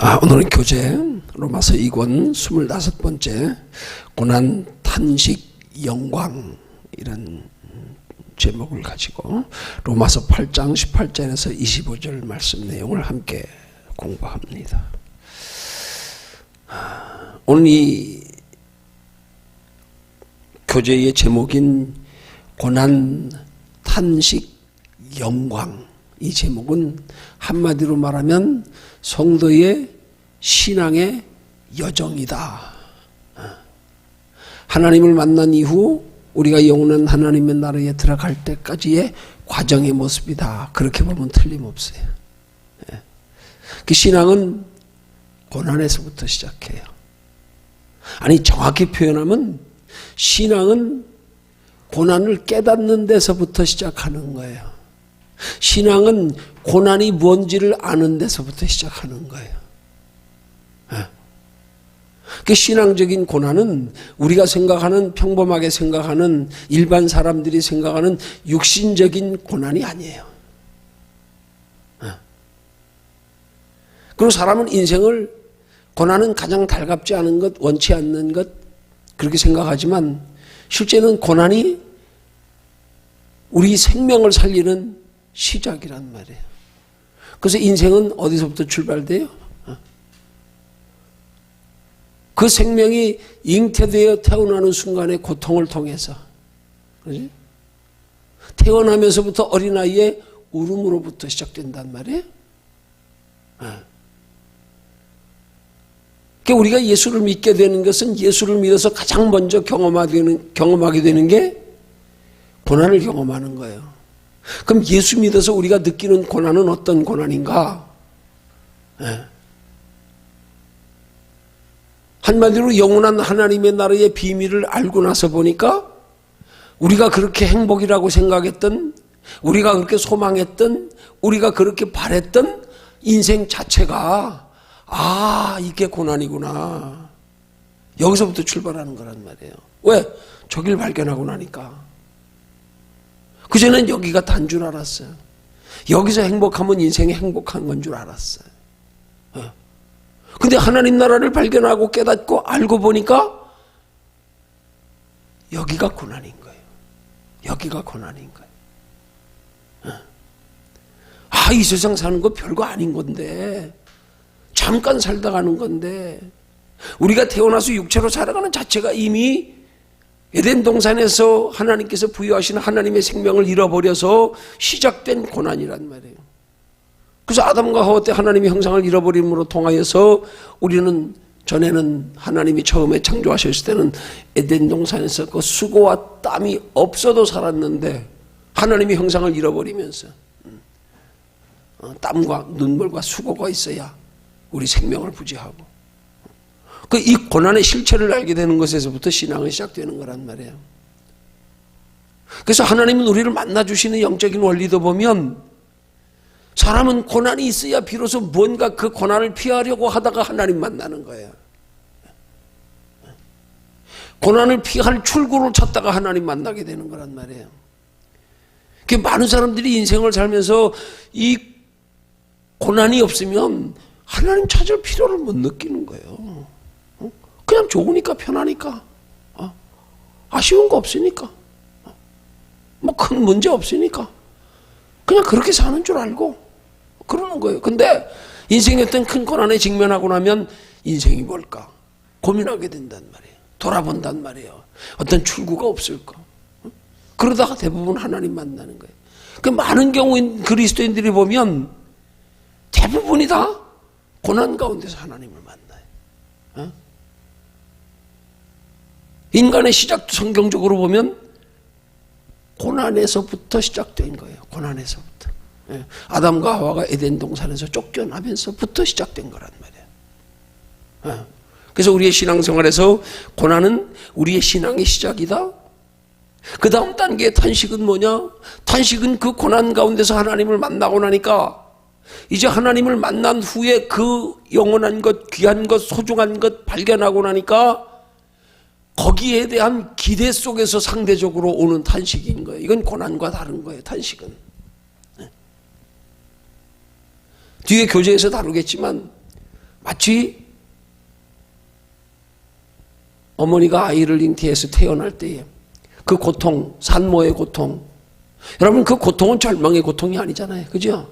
오늘은 교재 로마서 2권 25번째 고난, 탄식, 영광 이런 제목을 가지고 로마서 8장 18절에서 25절 말씀 내용을 함께 공부합니다. 오늘 이 교재의 제목인 고난, 탄식, 영광, 이 제목은 한마디로 말하면 성도의 신앙의 여정이다. 하나님을 만난 이후 우리가 영원한 하나님의 나라에 들어갈 때까지의 과정의 모습이다. 그렇게 보면 틀림없어요. 그 신앙은 고난에서부터 시작해요. 아니, 정확히 표현하면 신앙은 고난을 깨닫는 데서부터 시작하는 거예요. 신앙은 고난이 뭔지를 아는 데서부터 시작하는 거예요. 그 신앙적인 고난은 우리가 생각하는, 평범하게 생각하는, 일반 사람들이 생각하는 육신적인 고난이 아니에요. 그리고 사람은 인생을, 고난은 가장 달갑지 않은 것, 원치 않는 것, 그렇게 생각하지만 실제는 고난이 우리 생명을 살리는 시작이란 말이에요. 그래서 인생은 어디서부터 출발돼요? 그 생명이 잉태되어 태어나는 순간의 고통을 통해서, 그렇지? 태어나면서부터 어린아이의 울음으로부터 시작된단 말이에요. 그러니까 우리가 예수를 믿게 되는 것은 예수를 믿어서 가장 먼저 경험하게 되는 게 고난을 경험하는 거예요. 그럼 예수 믿어서 우리가 느끼는 고난은 어떤 고난인가? 한마디로 영원한 하나님의 나라의 비밀을 알고 나서 보니까 우리가 그렇게 행복이라고 생각했던, 우리가 그렇게 소망했던, 우리가 그렇게 바랬던 인생 자체가 이게 고난이구나. 여기서부터 출발하는 거란 말이에요. 왜? 저길 발견하고 나니까. 그전엔 여기가 단 줄 알았어요. 여기서 행복하면 인생이 행복한 건 줄 알았어요. 근데 하나님 나라를 발견하고 깨닫고 알고 보니까 여기가 고난인 거예요. 여기가 고난인 거예요. 이 세상 사는 거 별거 아닌 건데, 잠깐 살다 가는 건데, 우리가 태어나서 육체로 살아가는 자체가 이미 에덴 동산에서 하나님께서 부여하신 하나님의 생명을 잃어버려서 시작된 고난이란 말이에요. 그래서 아담과 하와 때 하나님의 형상을 잃어버림으로 통하여서 우리는, 전에는 하나님이 처음에 창조하셨을 때는 에덴 동산에서 그 수고와 땀이 없어도 살았는데 하나님의 형상을 잃어버리면서 땀과 눈물과 수고가 있어야 우리 생명을 부지하고, 이 고난의 실체를 알게 되는 것에서부터 신앙이 시작되는 거란 말이에요. 그래서 하나님은 우리를 만나주시는 영적인 원리도 보면, 사람은 고난이 있어야 비로소 뭔가 그 고난을 피하려고 하다가 하나님 만나는 거예요. 고난을 피할 출구를 찾다가 하나님 만나게 되는 거란 말이에요. 많은 사람들이 인생을 살면서 이 고난이 없으면 하나님 찾을 필요를 못 느끼는 거예요. 그냥 좋으니까, 편하니까, 아쉬운 거 없으니까, 큰 문제 없으니까 그냥 그렇게 사는 줄 알고 그러는 거예요. 근데 인생의 어떤 큰 고난에 직면하고 나면 인생이 뭘까 고민하게 된단 말이에요. 돌아본단 말이에요. 어떤 출구가 없을까. 그러다가 대부분 하나님 만나는 거예요. 많은 경우인 그리스도인들이 보면 대부분이 다 고난 가운데서 하나님을 만나요. 인간의 시작도 성경적으로 보면 고난에서부터 시작된 거예요. 고난에서부터. 아담과 하와가 에덴 동산에서 쫓겨나면서부터 시작된 거란 말이에요. 그래서 우리의 신앙생활에서 고난은 우리의 신앙의 시작이다. 그 다음 단계의 탄식은 뭐냐? 탄식은 그 고난 가운데서 하나님을 만나고 나니까 이제 하나님을 만난 후에 그 영원한 것, 귀한 것, 소중한 것 발견하고 나니까 거기에 대한 기대 속에서 상대적으로 오는 탄식인 거예요. 이건 고난과 다른 거예요, 탄식은. 뒤에 교재에서 다루겠지만 마치 어머니가 아이를 잉태해서 태어날 때에 그 고통, 산모의 고통. 여러분, 그 고통은 절망의 고통이 아니잖아요. 그죠?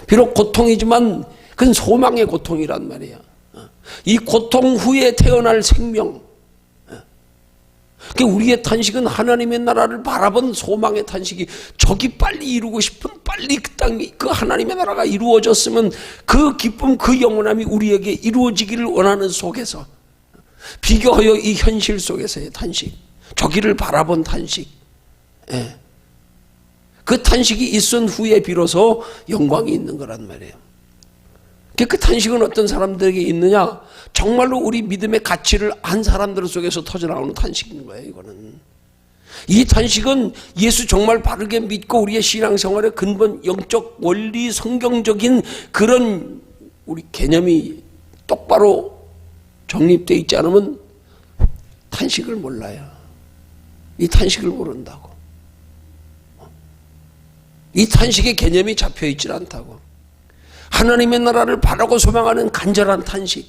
비록 고통이지만 그건 소망의 고통이란 말이에요. 이 고통 후에 태어날 생명. 우리의 탄식은 하나님의 나라를 바라본 소망의 탄식이, 저기 빨리 이루고 싶은, 빨리 그 땅이, 그 하나님의 나라가 이루어졌으면 그 기쁨, 그 영원함이 우리에게 이루어지기를 원하는 속에서, 비교하여 이 현실 속에서의 탄식, 저기를 바라본 탄식, 그 탄식이 있은 후에 비로소 영광이 있는 거란 말이에요. 그 탄식은 어떤 사람들에게 있느냐? 정말로 우리 믿음의 가치를 안 사람들 속에서 터져나오는 탄식인 거예요. 이거는, 이 탄식은 예수 정말 바르게 믿고 우리의 신앙생활의 근본 영적 원리 성경적인 그런 우리 개념이 똑바로 정립되어 있지 않으면 탄식을 몰라요. 이 탄식을 모른다고. 이 탄식의 개념이 잡혀있질 않다고. 하나님의 나라를 바라고 소망하는 간절한 탄식,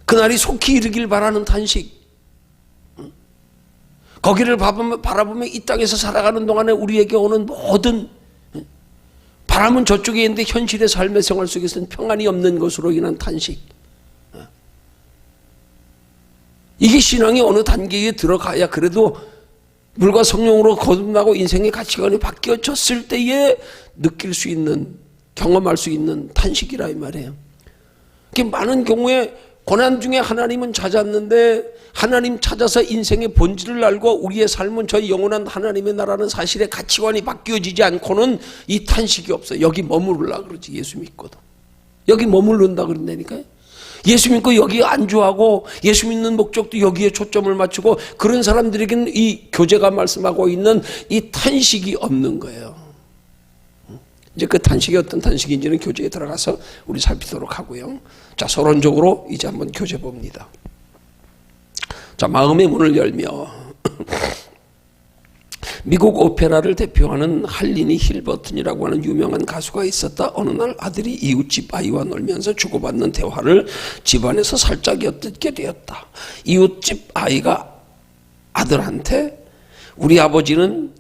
그날이 속히 이르길 바라는 탄식, 거기를 바라보며 이 땅에서 살아가는 동안에 우리에게 오는 모든 바람은 저쪽에 있는데 현실의 삶의 생활 속에서는 평안이 없는 것으로 인한 탄식. 이게 신앙의 어느 단계에 들어가야 그래도 물과 성령으로 거듭나고 인생의 가치관이 바뀌어졌을 때에 느낄 수 있는, 경험할 수 있는 탄식이라 이 말이에요. 많은 경우에 고난 중에 하나님은 찾았는데 하나님 찾아서 인생의 본질을 알고 우리의 삶은 저희 영원한 하나님의 나라는 사실의 가치관이 바뀌어지지 않고는 이 탄식이 없어요. 여기 머무르려고 그러지. 예수 믿고도 여기 머무른다 그런다니까요. 예수 믿고 여기 안주하고 예수 믿는 목적도 여기에 초점을 맞추고 그런 사람들에게는 이 교제가 말씀하고 있는 이 탄식이 없는 거예요. 이제 그 탄식이 어떤 탄식인지는 교제에 들어가서 우리 살피도록 하고요. 자, 서론적으로 이제 한번 교제 봅니다. 자, 마음의 문을 열며 미국 오페라를 대표하는 할리니 힐버튼이라고 하는 유명한 가수가 있었다. 어느 날 아들이 이웃집 아이와 놀면서 주고받는 대화를 집안에서 살짝 엿듣게 되었다. 이웃집 아이가 아들한테 우리 아버지는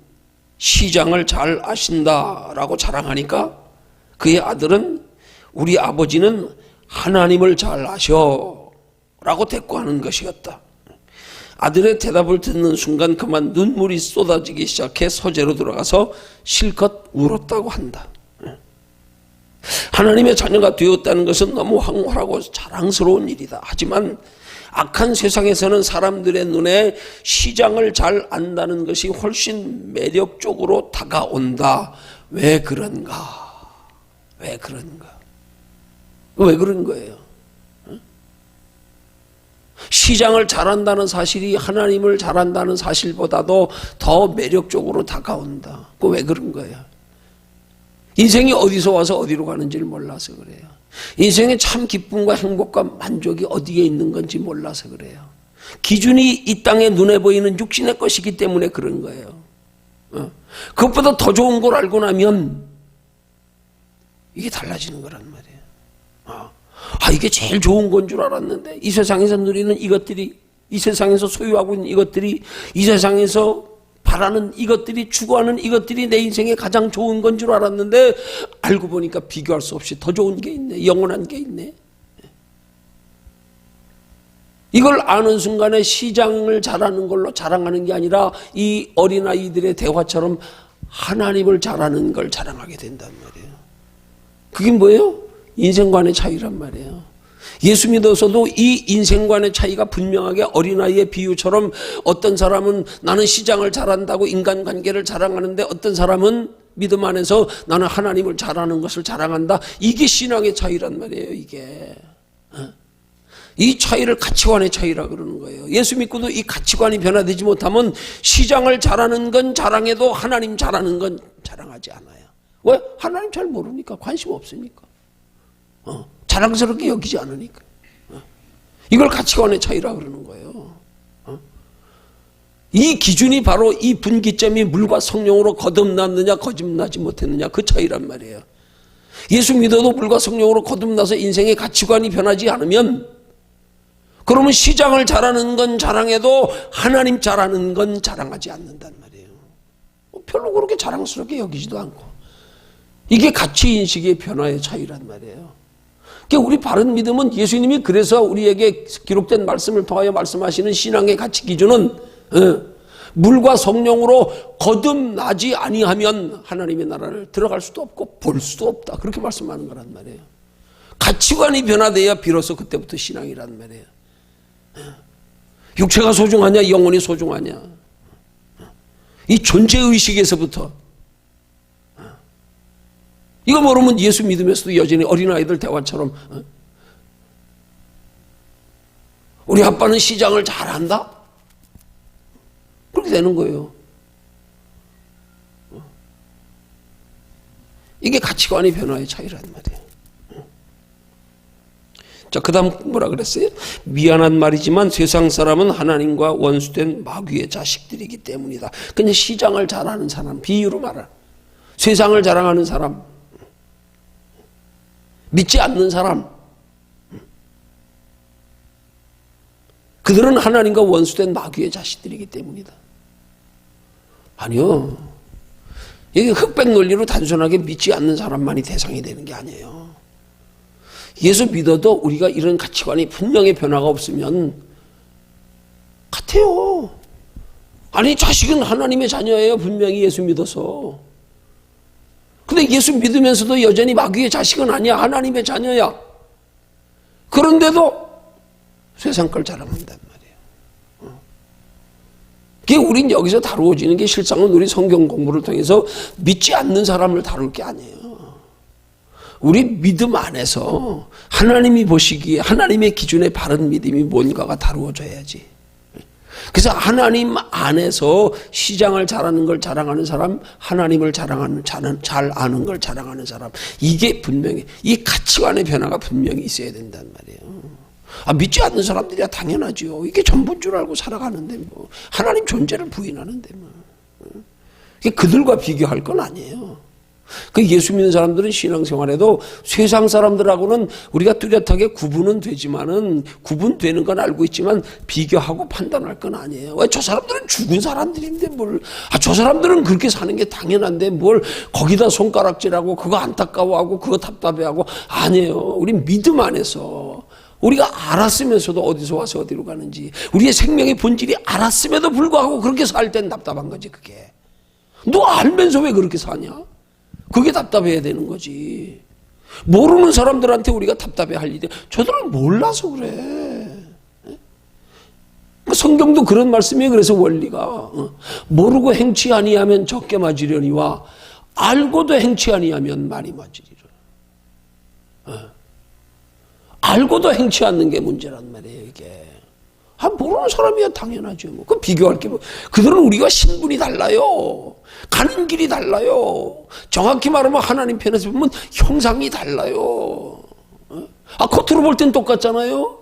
시장을 잘 아신다라고 자랑하니까 그의 아들은 우리 아버지는 하나님을 잘 아셔 라고 대꾸하는 것이었다. 아들의 대답을 듣는 순간 그만 눈물이 쏟아지기 시작해 서재로 들어가서 실컷 울었다고 한다. 하나님의 자녀가 되었다는 것은 너무 황홀하고 자랑스러운 일이다. 하지만 악한 세상에서는 사람들의 눈에 시장을 잘 안다는 것이 훨씬 매력적으로 다가온다. 왜 그런가? 왜 그런가? 왜 그런 거예요? 시장을 잘한다는 사실이 하나님을 잘한다는 사실보다도 더 매력적으로 다가온다. 그 왜 그런 거야? 인생이 어디서 와서 어디로 가는지를 몰라서 그래요. 인생의 참 기쁨과 행복과 만족이 어디에 있는 건지 몰라서 그래요. 기준이 이 땅에 눈에 보이는 육신의 것이기 때문에 그런 거예요. 그것보다 더 좋은 걸 알고 나면 이게 달라지는 거란 말이에요. 이게 제일 좋은 건 줄 알았는데 이 세상에서 누리는 이것들이, 이 세상에서 소유하고 있는 이것들이, 이 세상에서 바라는 이것들이, 추구하는 이것들이 내 인생에 가장 좋은 건 줄 알았는데 알고 보니까 비교할 수 없이 더 좋은 게 있네. 영원한 게 있네. 이걸 아는 순간에 시장을 잘하는 걸로 자랑하는 게 아니라 이 어린아이들의 대화처럼 하나님을 잘하는 걸 자랑하게 된단 말이에요. 그게 뭐예요? 인생관의 차이란 말이에요. 예수 믿어서도 이 인생관의 차이가 분명하게 어린아이의 비유처럼 어떤 사람은 나는 시장을 잘한다고 인간관계를 자랑하는데 어떤 사람은 믿음 안에서 나는 하나님을 잘하는 것을 자랑한다. 이게 신앙의 차이란 말이에요. 이게 이 차이를 가치관의 차이라 그러는 거예요. 예수 믿고도 이 가치관이 변화되지 못하면 시장을 잘하는 건 자랑해도 하나님 잘하는 건 자랑하지 않아요. 왜? 하나님 잘 모르니까, 관심 없으니까. 자랑스럽게 여기지 않으니까. 이걸 가치관의 차이라 그러는 거예요. 이 기준이 바로 이 분기점이 물과 성령으로 거듭났느냐 거듭나지 못했느냐 그 차이란 말이에요. 예수 믿어도 물과 성령으로 거듭나서 인생의 가치관이 변하지 않으면, 그러면 시장을 잘하는 건 자랑해도 하나님 잘하는 건 자랑하지 않는단 말이에요. 별로 그렇게 자랑스럽게 여기지도 않고. 이게 가치인식의 변화의 차이란 말이에요. 그러니까 우리 바른 믿음은, 예수님이 그래서 우리에게 기록된 말씀을 통하여 말씀하시는 신앙의 가치 기준은 물과 성령으로 거듭나지 아니하면 하나님의 나라를 들어갈 수도 없고 볼 수도 없다. 그렇게 말씀하는 거란 말이에요. 가치관이 변화돼야 비로소 그때부터 신앙이란 말이에요. 육체가 소중하냐, 영혼이 소중하냐, 이 존재의식에서부터. 이거 모르면 예수 믿으면서도 여전히 어린아이들 대화처럼 우리 아빠는 시장을 잘한다? 그렇게 되는 거예요. 이게 가치관의 변화의 차이란 말이에요. 자, 그 다음 뭐라 그랬어요? 미안한 말이지만 세상 사람은 하나님과 원수된 마귀의 자식들이기 때문이다. 그냥 시장을 잘하는 사람, 비유로 말하, 세상을 자랑하는 사람, 믿지 않는 사람, 그들은 하나님과 원수된 마귀의 자식들이기 때문이다. 아니요. 이게 흑백 논리로 단순하게 믿지 않는 사람만이 대상이 되는 게 아니에요. 예수 믿어도 우리가 이런 가치관이 분명히 변화가 없으면 같아요. 아니, 자식은 하나님의 자녀예요. 분명히 예수 믿어서. 근데 예수 믿으면서도 여전히 마귀의 자식은 아니야. 하나님의 자녀야. 그런데도 세상 걸 자랑한단 말이에요. 그게 우린 여기서 다루어지는 게 실상은 우리 성경 공부를 통해서 믿지 않는 사람을 다룰 게 아니에요. 우리 믿음 안에서 하나님이 보시기에 하나님의 기준에 바른 믿음이 뭔가가 다루어져야지. 그래서 하나님 안에서 시장을 잘하는 걸 자랑하는 사람, 하나님을 잘 아는 걸 자랑하는 사람, 이게 분명히, 이 가치관의 변화가 분명히 있어야 된단 말이에요. 믿지 않는 사람들이야 당연하죠. 이게 전부인 줄 알고 살아가는데 뭐 하나님 존재를 부인하는데 뭐 그들과 비교할 건 아니에요. 그 예수 믿는 사람들은 신앙생활에도 세상 사람들하고는 우리가 뚜렷하게 구분은 되지만은, 구분되는 건 알고 있지만 비교하고 판단할 건 아니에요. 왜? 저 사람들은 죽은 사람들인데 뭘, 저 사람들은 그렇게 사는 게 당연한데 뭘 거기다 손가락질하고 그거 안타까워하고 그거 답답해하고. 아니에요. 우리 믿음 안에서 우리가 알았으면서도 어디서 와서 어디로 가는지, 우리의 생명의 본질이 알았음에도 불구하고 그렇게 살 땐 답답한 거지. 그게 너 알면서 왜 그렇게 사냐? 그게 답답해야 되는 거지. 모르는 사람들한테 우리가 답답해할 일이, 저들은 몰라서 그래. 성경도 그런 말씀이에요. 그래서 원리가 모르고 행치 아니하면 적게 맞으려니와 알고도 행치 아니하면 많이 맞으리라. 알고도 행치 않는 게 문제란 말이에요. 이게 모르는 사람이야 당연하죠. 뭐 그 비교할 게 뭐. 그들은 우리가 신분이 달라요. 가는 길이 달라요. 정확히 말하면 하나님 편에서 보면 형상이 달라요. 겉으로 볼 땐 똑같잖아요.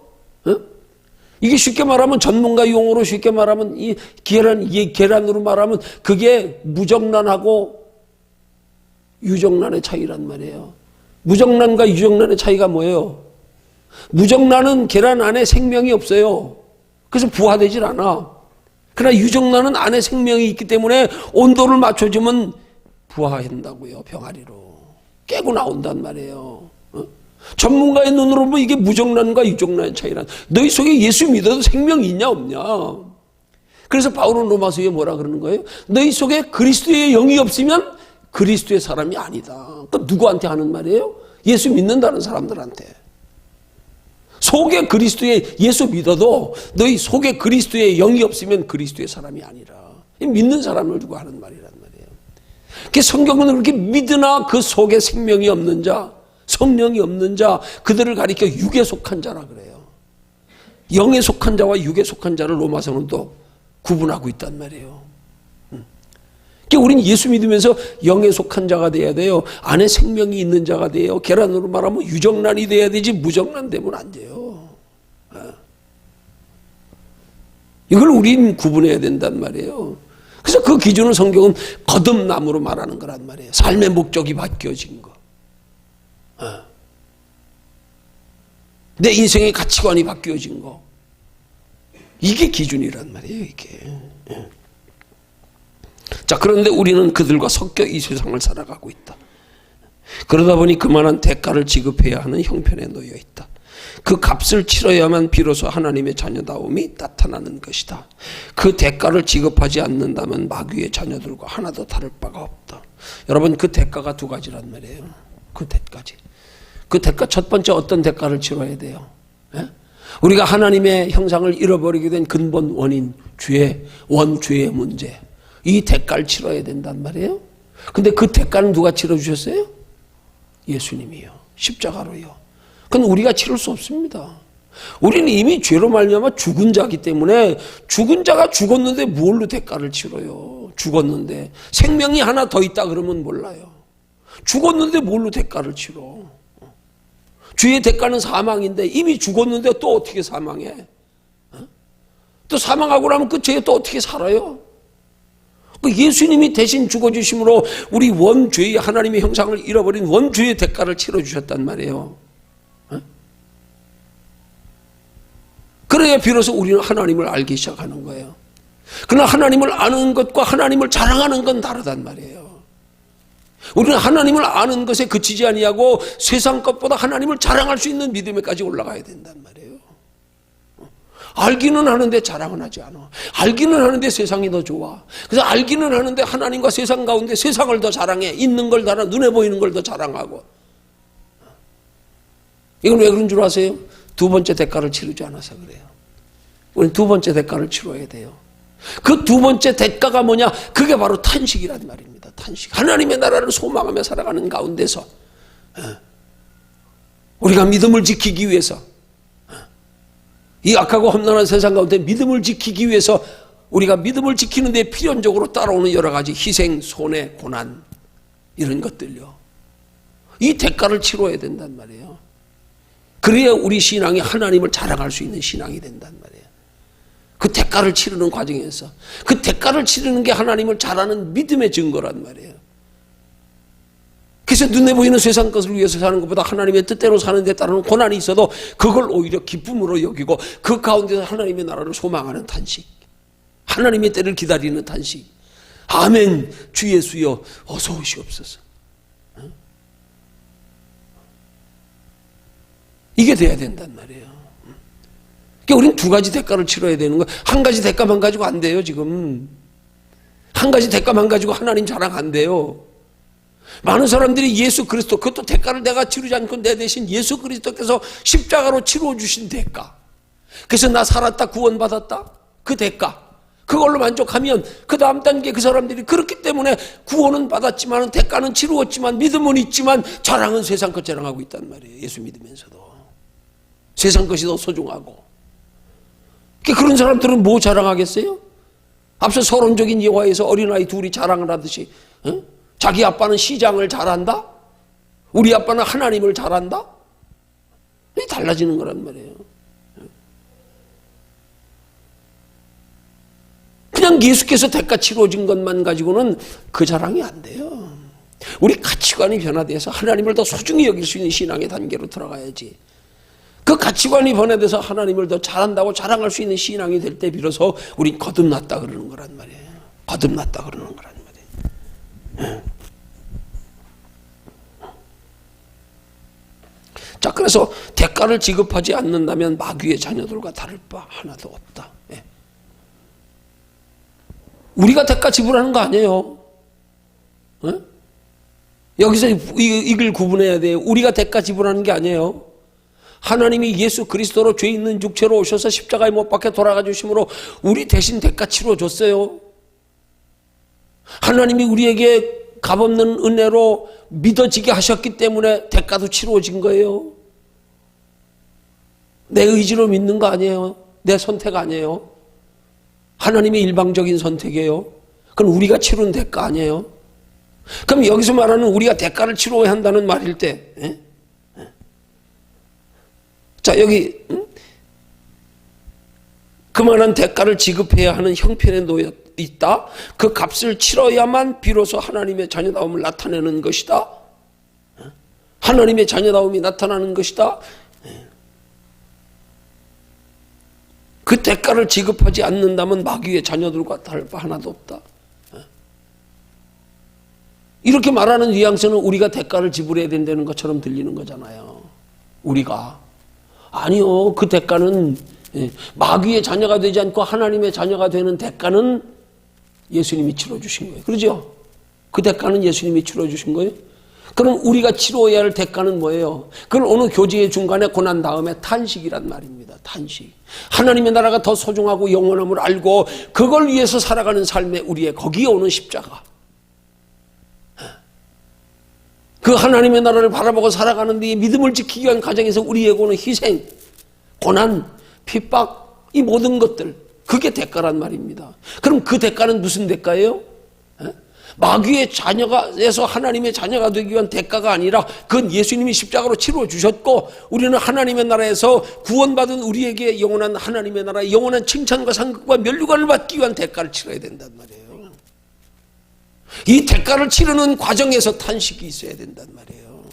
이게 쉽게 말하면, 전문가 용어로 쉽게 말하면, 이 계란으로 말하면 그게 무정란하고 유정란의 차이란 말이에요. 무정란과 유정란의 차이가 뭐예요? 무정란은 계란 안에 생명이 없어요. 그래서 부화되질 않아. 그러나 유정란은 안에 생명이 있기 때문에 온도를 맞춰주면 부화한다고요. 병아리로 깨고 나온단 말이에요. 전문가의 눈으로 보면 이게 무정란과 유정란의 차이란. 너희 속에 예수 믿어도 생명이 있냐 없냐. 그래서 바울은 로마서에 뭐라 그러는 거예요? 너희 속에 그리스도의 영이 없으면 그리스도의 사람이 아니다. 그러니까 누구한테 하는 말이에요? 예수 믿는다는 사람들한테. 속에 그리스도의, 예수 믿어도 너희 속에 그리스도의 영이 없으면 그리스도의 사람이 아니라. 믿는 사람을 두고 하는 말이란 말이에요. 그 성경은 그렇게 믿으나 그 속에 생명이 없는 자, 성령이 없는 자, 그들을 가리켜 육에 속한 자라 그래요. 영에 속한 자와 육에 속한 자를 로마서는 또 구분하고 있단 말이에요. 그러니까 우리는 예수 믿으면서 영에 속한 자가 돼야 돼요. 안에 생명이 있는 자가 돼요. 계란으로 말하면 유정란이 돼야 되지 무정란 되면 안 돼요. 이걸 우린 구분해야 된단 말이에요. 그래서 그 기준을 성경은 거듭남으로 말하는 거란 말이에요. 삶의 목적이 바뀌어진 거. 내 인생의 가치관이 바뀌어진 거. 이게 기준이란 말이에요, 이게. 자, 그런데 우리는 그들과 섞여 이 세상을 살아가고 있다. 그러다 보니 그만한 대가를 지급해야 하는 형편에 놓여 있다. 그 값을 치러야만 비로소 하나님의 자녀다움이 나타나는 것이다. 그 대가를 지급하지 않는다면 마귀의 자녀들과 하나도 다를 바가 없다. 여러분, 그 대가가 두 가지란 말이에요. 그 대가 첫 번째 어떤 대가를 치러야 돼요? 예? 우리가 하나님의 형상을 잃어버리게 된 근본 원인, 원죄의 문제, 이 대가를 치러야 된단 말이에요. 근데 그 대가는 누가 치러주셨어요? 예수님이요. 십자가로요. 그건 우리가 치를 수 없습니다. 우리는 이미 죄로 말미암아 죽은 자이기 때문에 죽은 자가 죽었는데 뭘로 대가를 치러요? 죽었는데 생명이 하나 더 있다 그러면 몰라요. 죽었는데 뭘로 대가를 치러? 죄의 대가는 사망인데 이미 죽었는데 또 어떻게 사망해? 또 사망하고 나면 그 죄에 또 어떻게 살아요? 예수님이 대신 죽어주심으로 우리 원죄의 하나님의 형상을 잃어버린 원죄의 대가를 치러주셨단 말이에요. 그래야 비로소 우리는 하나님을 알기 시작하는 거예요. 그러나 하나님을 아는 것과 하나님을 자랑하는 건 다르단 말이에요. 우리는 하나님을 아는 것에 그치지 아니하고 세상 것보다 하나님을 자랑할 수 있는 믿음에까지 올라가야 된단 말이에요. 알기는 하는데 자랑은 하지 않아. 알기는 하는데 세상이 더 좋아. 그래서 알기는 하는데 하나님과 세상 가운데 세상을 더 자랑해. 있는 걸 다 눈에 보이는 걸 더 자랑하고. 이건 왜 그런 줄 아세요? 두 번째 대가를 치르지 않아서 그래요. 우리는 두 번째 대가를 치러야 돼요. 그 두 번째 대가가 뭐냐? 그게 바로 탄식이란 말입니다. 탄식. 하나님의 나라를 소망하며 살아가는 가운데서 우리가 믿음을 지키기 위해서, 이 악하고 험난한 세상 가운데 믿음을 지키기 위해서 우리가 믿음을 지키는 데 필연적으로 따라오는 여러 가지 희생, 손해, 고난, 이런 것들요. 이 대가를 치러야 된단 말이에요. 그래야 우리 신앙이 하나님을 자랑할 수 있는 신앙이 된단 말이에요. 그 대가를 치르는 과정에서, 그 대가를 치르는 게 하나님을 잘하는 믿음의 증거란 말이에요. 그래서 눈에 보이는 세상 것을 위해서 사는 것보다 하나님의 뜻대로 사는 데 따르는 고난이 있어도 그걸 오히려 기쁨으로 여기고 그 가운데서 하나님의 나라를 소망하는 탄식, 하나님의 때를 기다리는 탄식. 아멘. 주 예수여 어서 오시옵소서. 이게 돼야 된단 말이에요. 그러니까 우리는 두 가지 대가를 치러야 되는 거예요. 한 가지 대가만 가지고 안 돼요, 지금. 한 가지 대가만 가지고 하나님 자랑 안 돼요. 많은 사람들이 예수 그리스도, 그것도 대가를 내가 치르지 않고 내 대신 예수 그리스도께서 십자가로 치러주신 대가. 그래서 나 살았다, 구원받았다, 그 대가. 그걸로 만족하면 그 다음 단계 그 사람들이 그렇기 때문에 구원은 받았지만 대가는 치루었지만 믿음은 있지만 자랑은 세상 것 자랑하고 있단 말이에요. 예수 믿으면서도. 세상 것이 더 소중하고. 그런 사람들은 뭐 자랑하겠어요? 앞서 서론적인 예화에서 어린아이 둘이 자랑을 하듯이 자기 아빠는 시장을 잘한다? 우리 아빠는 하나님을 잘한다? 이게 달라지는 거란 말이에요. 그냥 예수께서 대가 치러진 것만 가지고는 그 자랑이 안 돼요. 우리 가치관이 변화돼서 하나님을 더 소중히 여길 수 있는 신앙의 단계로 들어가야지. 그 가치관이 변화돼서 하나님을 더 잘한다고 자랑할 수 있는 신앙이 될 때 비로소 우린 거듭났다 그러는 거란 말이에요. 거듭났다 그러는 거란 말이에요. 자, 그래서 대가를 지급하지 않는다면 마귀의 자녀들과 다를 바 하나도 없다. 우리가 대가 지불하는 거 아니에요. 여기서 이걸 구분해야 돼요. 우리가 대가 지불하는 게 아니에요. 하나님이 예수 그리스도로 죄 있는 육체로 오셔서 십자가에 못 박혀 돌아가 주심으로 우리 대신 대가 치러줬어요. 하나님이 우리에게 값없는 은혜로 믿어지게 하셨기 때문에 대가도 치러진 거예요. 내 의지로 믿는 거 아니에요. 내 선택 아니에요. 하나님의 일방적인 선택이에요. 그건 우리가 치른 대가 아니에요. 그럼 여기서 말하는 우리가 대가를 치러야 한다는 말일 때, 자, 여기 그만한 대가를 지급해야 하는 형편에 놓여 있다. 그 값을 치러야만 비로소 하나님의 자녀다움을 나타내는 것이다. 하나님의 자녀다움이 나타나는 것이다. 그 대가를 지급하지 않는다면 마귀의 자녀들과 다를 바 하나도 없다. 이렇게 말하는 뉘앙스는 우리가 대가를 지불해야 된다는 것처럼 들리는 거잖아요. 우리가. 아니요. 그 대가는 마귀의 자녀가 되지 않고 하나님의 자녀가 되는 대가는 예수님이 치러주신 거예요. 그러죠? 그 대가는 예수님이 치러주신 거예요. 그럼 우리가 치러야 할 대가는 뭐예요? 그건 어느 교제의 중간에 고난 다음에 탄식이란 말입니다. 탄식. 하나님의 나라가 더 소중하고 영원함을 알고 그걸 위해서 살아가는 삶에 우리의 거기에 오는 십자가. 그 하나님의 나라를 바라보고 살아가는 데 믿음을 지키기 위한 과정에서 우리에게 오는 희생, 고난, 핍박, 이 모든 것들, 그게 대가란 말입니다. 그럼 그 대가는 무슨 대가예요? 마귀의 자녀가에서 하나님의 자녀가 되기 위한 대가가 아니라 그건 예수님이 십자가로 치러 주셨고 우리는 하나님의 나라에서 구원받은 우리에게 영원한 하나님의 나라, 영원한 칭찬과 상급과 면류관을 받기 위한 대가를 치러야 된단 말이에요. 이 대가를 치르는 과정에서 탄식이 있어야 된단 말이에요.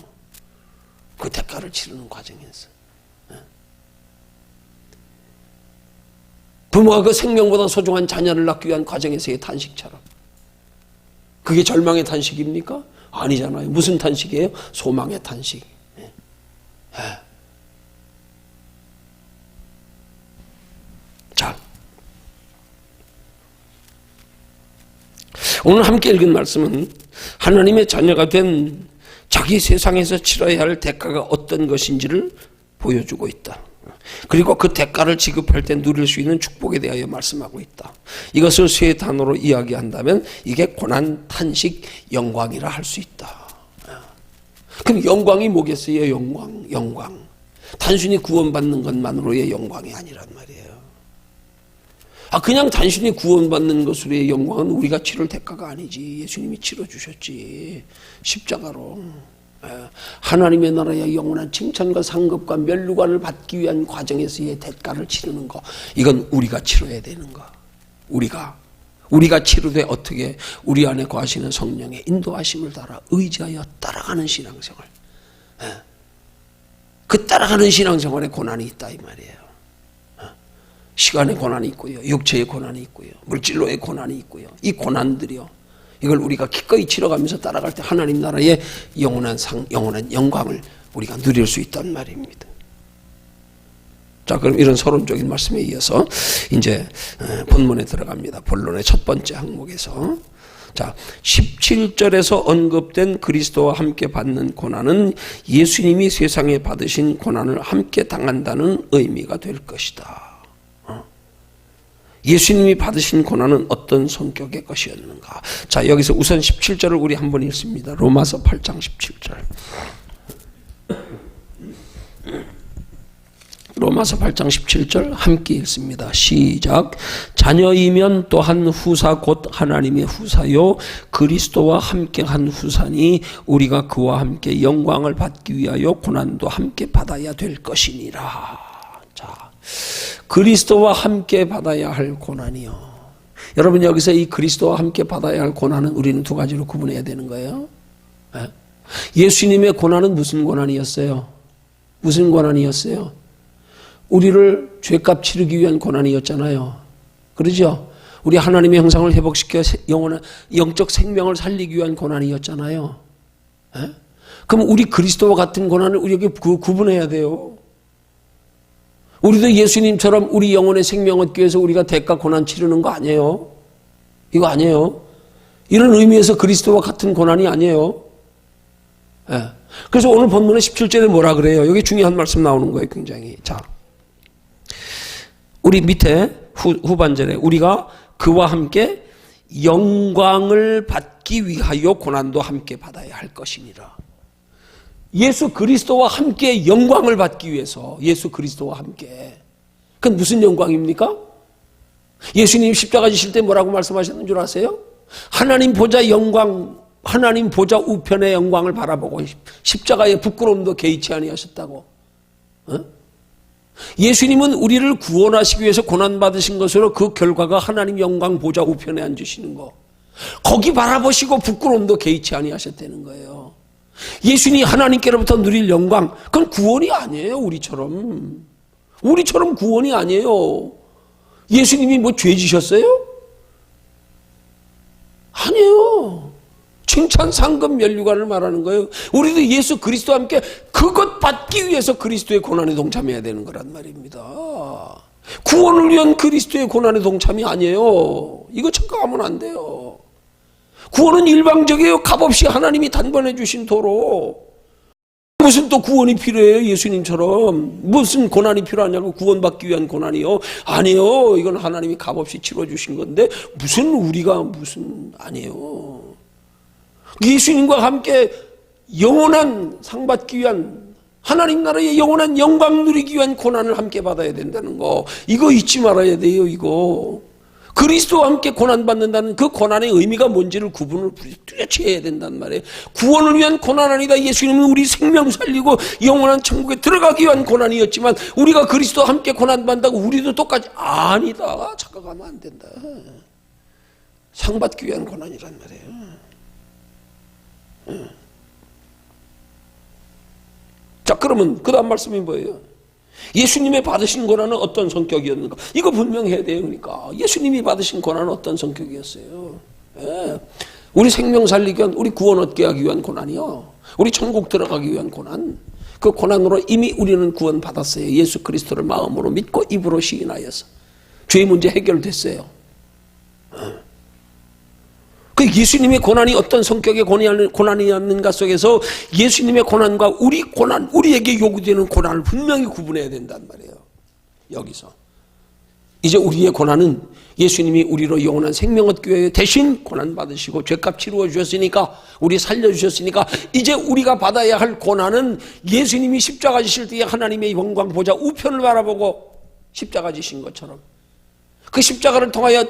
그 대가를 치르는 과정에서. 부모가 그 생명보다 소중한 자녀를 낳기 위한 과정에서의 탄식처럼. 그게 절망의 탄식입니까? 아니잖아요. 무슨 탄식이에요? 소망의 탄식. 자, 오늘 함께 읽은 말씀은 하나님의 자녀가 된 자기 세상에서 치러야 할 대가가 어떤 것인지를 보여주고 있다. 그리고 그 대가를 지급할 때 누릴 수 있는 축복에 대하여 말씀하고 있다. 이것을 세 단어로 이야기한다면 이게 고난, 탄식, 영광이라 할 수 있다. 그럼 영광이 뭐겠어요? 영광. 단순히 구원받는 것만으로의 영광이 아니란 말이에요. 그냥 단순히 구원받는 것으로의 영광은 우리가 치를 대가가 아니지. 예수님이 치러주셨지. 십자가로. 하나님의 나라의 영원한 칭찬과 상급과 면류관을 받기 위한 과정에서의 대가를 치르는 거, 이건 우리가 치러야 되는 거. 우리가 치르되 어떻게? 우리 안에 거하시는 성령의 인도하심을 따라 의지하여 따라가는 신앙생활. 그 따라가는 신앙생활에 고난이 있다 이 말이에요. 시간의 고난이 있고요, 육체의 고난이 있고요, 물질로의 고난이 있고요. 이 고난들이요, 이걸 우리가 기꺼이 치러가면서 따라갈 때 하나님 나라의 영원한 영광을 우리가 누릴 수 있단 말입니다. 자, 그럼 이런 서론적인 말씀에 이어서 이제 본문에 들어갑니다. 본론의 첫 번째 항목에서. 자, 17절에서 언급된 그리스도와 함께 받는 고난은 예수님이 세상에 받으신 고난을 함께 당한다는 의미가 될 것이다. 예수님이 받으신 고난은 어떤 성격의 것이었는가? 자, 여기서 우선 17절을 우리 한번 읽습니다. 로마서 8장 17절. 로마서 8장 17절 함께 읽습니다. 시작. 자녀이면 또한 후사 곧 하나님의 후사요 그리스도와 함께 한 후사니 우리가 그와 함께 영광을 받기 위하여 고난도 함께 받아야 될 것이니라. 자, 그리스도와 함께 받아야 할 고난이요. 여러분, 여기서 이 그리스도와 함께 받아야 할 고난은 우리는 두 가지로 구분해야 되는 거예요. 예수님의 고난은 무슨 고난이었어요? 무슨 고난이었어요? 우리를 죄값 치르기 위한 고난이었잖아요. 그러죠? 우리 하나님의 형상을 회복시켜 영원한 영적 생명을 살리기 위한 고난이었잖아요. 그럼 우리 그리스도와 같은 고난을 우리에게 구분해야 돼요. 우리도 예수님처럼 우리 영혼의 생명 얻기 위해서 우리가 대가 고난 치르는 거 아니에요? 이거 아니에요? 이런 의미에서 그리스도와 같은 고난이 아니에요. 그래서 오늘 본문의 17절에 뭐라 그래요? 여기 중요한 말씀 나오는 거예요, 굉장히. 자, 우리 밑에 후반절에 우리가 그와 함께 영광을 받기 위하여 고난도 함께 받아야 할 것이니라. 예수 그리스도와 함께 영광을 받기 위해서, 예수 그리스도와 함께. 그건 무슨 영광입니까? 예수님 십자가 지실 때 뭐라고 말씀하셨는 줄 아세요? 하나님 보좌 영광, 하나님 보좌 우편의 영광을 바라보고 십자가의 부끄러움도 개의치 아니하셨다고. 예수님은 우리를 구원하시기 위해서 고난받으신 것으로 그 결과가 하나님 영광 보좌 우편에 앉으시는 거, 거기 바라보시고 부끄러움도 개의치 아니하셨다는 거예요. 예수님이 하나님께로부터 누릴 영광, 그건 구원이 아니에요. 우리처럼 구원이 아니에요. 예수님이 뭐 죄 지셨어요? 아니에요. 칭찬, 상급, 면류관을 말하는 거예요. 우리도 예수 그리스도와 함께 그것 받기 위해서 그리스도의 고난에 동참해야 되는 거란 말입니다. 구원을 위한 그리스도의 고난에 동참이 아니에요. 이거 착각하면 안 돼요. 구원은 일방적이에요. 값없이 하나님이 단번에 주신 도로. 무슨 또 구원이 필요해요? 예수님처럼 무슨 고난이 필요하냐고. 구원받기 위한 고난이요? 아니에요. 이건 하나님이 값없이 치러주신 건데 우리가 아니에요. 예수님과 함께 영원한 상 받기 위한, 하나님 나라의 영원한 영광 누리기 위한 고난을 함께 받아야 된다는 거, 이거 잊지 말아야 돼요. 이거 그리스도와 함께 고난받는다는 그 고난의 의미가 뭔지를 구분을 뚜렷이 해야 된단 말이에요. 구원을 위한 고난 아니다. 예수님은 우리 생명 살리고 영원한 천국에 들어가기 위한 고난이었지만 우리가 그리스도와 함께 고난받는다고 우리도 똑같이 아니다. 착각하면 안 된다. 상 받기 위한 고난이란 말이에요. 자, 그러면 그 다음 말씀이 뭐예요? 예수님의 받으신 고난은 어떤 성격이었는가? 이거 분명해야 돼요. 그러니까 예수님이 받으신 고난은 어떤 성격이었어요? 예. 우리 생명 살리기 위한, 우리 구원 얻게 하기 위한 고난이요, 우리 천국 들어가기 위한 고난, 그 고난으로 이미 우리는 구원 받았어요. 예수 그리스도를 마음으로 믿고 입으로 시인하여서 죄의 문제 해결됐어요. 그 예수님의 고난이 어떤 성격의 고난이었는가 속에서 예수님의 고난과 우리 고난, 우리에게 요구되는 고난을 분명히 구분해야 된단 말이에요. 여기서 이제 우리의 고난은 예수님이 우리로 영원한 생명 얻기 위해 대신 고난 받으시고 죄값 치루어 주셨으니까, 우리 살려주셨으니까, 이제 우리가 받아야 할 고난은 예수님이 십자가 지실 때에 하나님의 영광 보좌 우편을 바라보고 십자가 지신 것처럼 그 십자가를 통하여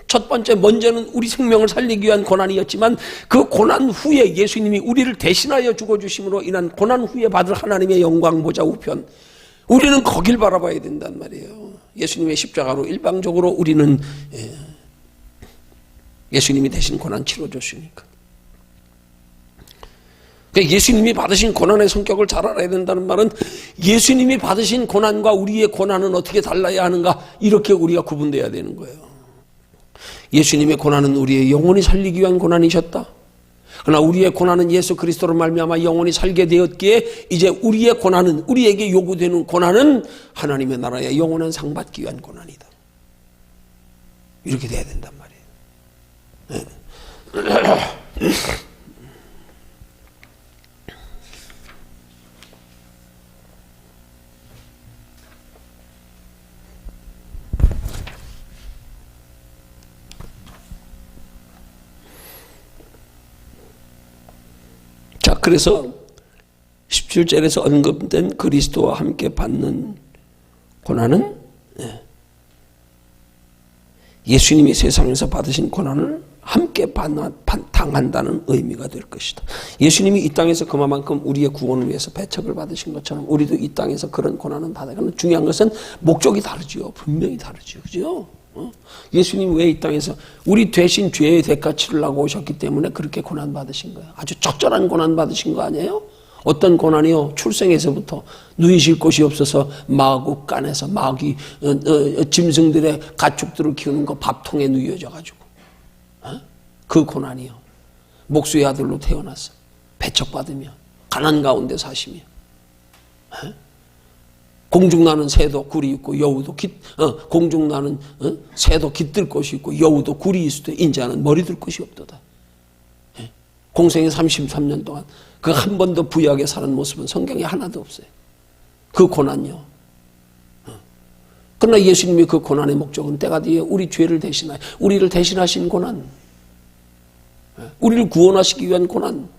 첫 번째 먼저는 우리 생명을 살리기 위한 고난이었지만 그 고난 후에 예수님이 우리를 대신하여 죽어주심으로 인한 고난 후에 받을 하나님의 영광 보좌 우편, 우리는 거길 바라봐야 된단 말이에요. 예수님의 십자가로 일방적으로 우리는 예수님이 대신 고난 치러줬으니까. 예수님이 받으신 고난의 성격을 잘 알아야 된다는 말은 예수님이 받으신 고난과 우리의 고난은 어떻게 달라야 하는가, 이렇게 우리가 구분돼야 되는 거예요. 예수님의 고난은 우리의 영혼이 살리기 위한 고난이셨다. 그러나 우리의 고난은 예수 그리스도로 말미암아 영혼이 살게 되었기에 이제 우리의 고난은, 우리에게 요구되는 고난은 하나님의 나라의 영원한 상 받기 위한 고난이다. 이렇게 돼야 된단 말이에요. 그래서 17절에서 언급된 그리스도와 함께 받는 고난은 예수님이 세상에서 받으신 고난을 함께 당한다는 의미가 될 것이다. 예수님이 이 땅에서 그만큼 우리의 구원을 위해서 배척을 받으신 것처럼 우리도 이 땅에서 그런 고난은 받아야. 그런데 중요한 것은 목적이 다르죠. 분명히 다르죠. 그죠? 예수님 왜 이 땅에서 우리 대신 죄의 대가 치르려고 오셨기 때문에 그렇게 고난 받으신 거예요. 아주 적절한 고난 받으신 거 아니에요? 어떤 고난이요? 출생에서부터 누이실 곳이 없어서 마구 깐에서 마귀 짐승들의 가축들을 키우는 거 밥통에 누여져 가지고 그 고난이요. 목수의 아들로 태어나서 배척받으며 가난 가운데 사시며 공중나는 새도 굴이 있고 여우도 공중나는 새도 깃들 것이 있고 여우도 굴이 있을 때 인자는 머리 들 것이 없도다. 공생의 33년 동안 그 한 번도 부유하게 사는 모습은 성경에 하나도 없어요. 그 고난요. 그러나 예수님이 그 고난의 목적은 때가 뒤에 우리 죄를 대신하여 우리를 대신하신 고난, 우리를 구원하시기 위한 고난,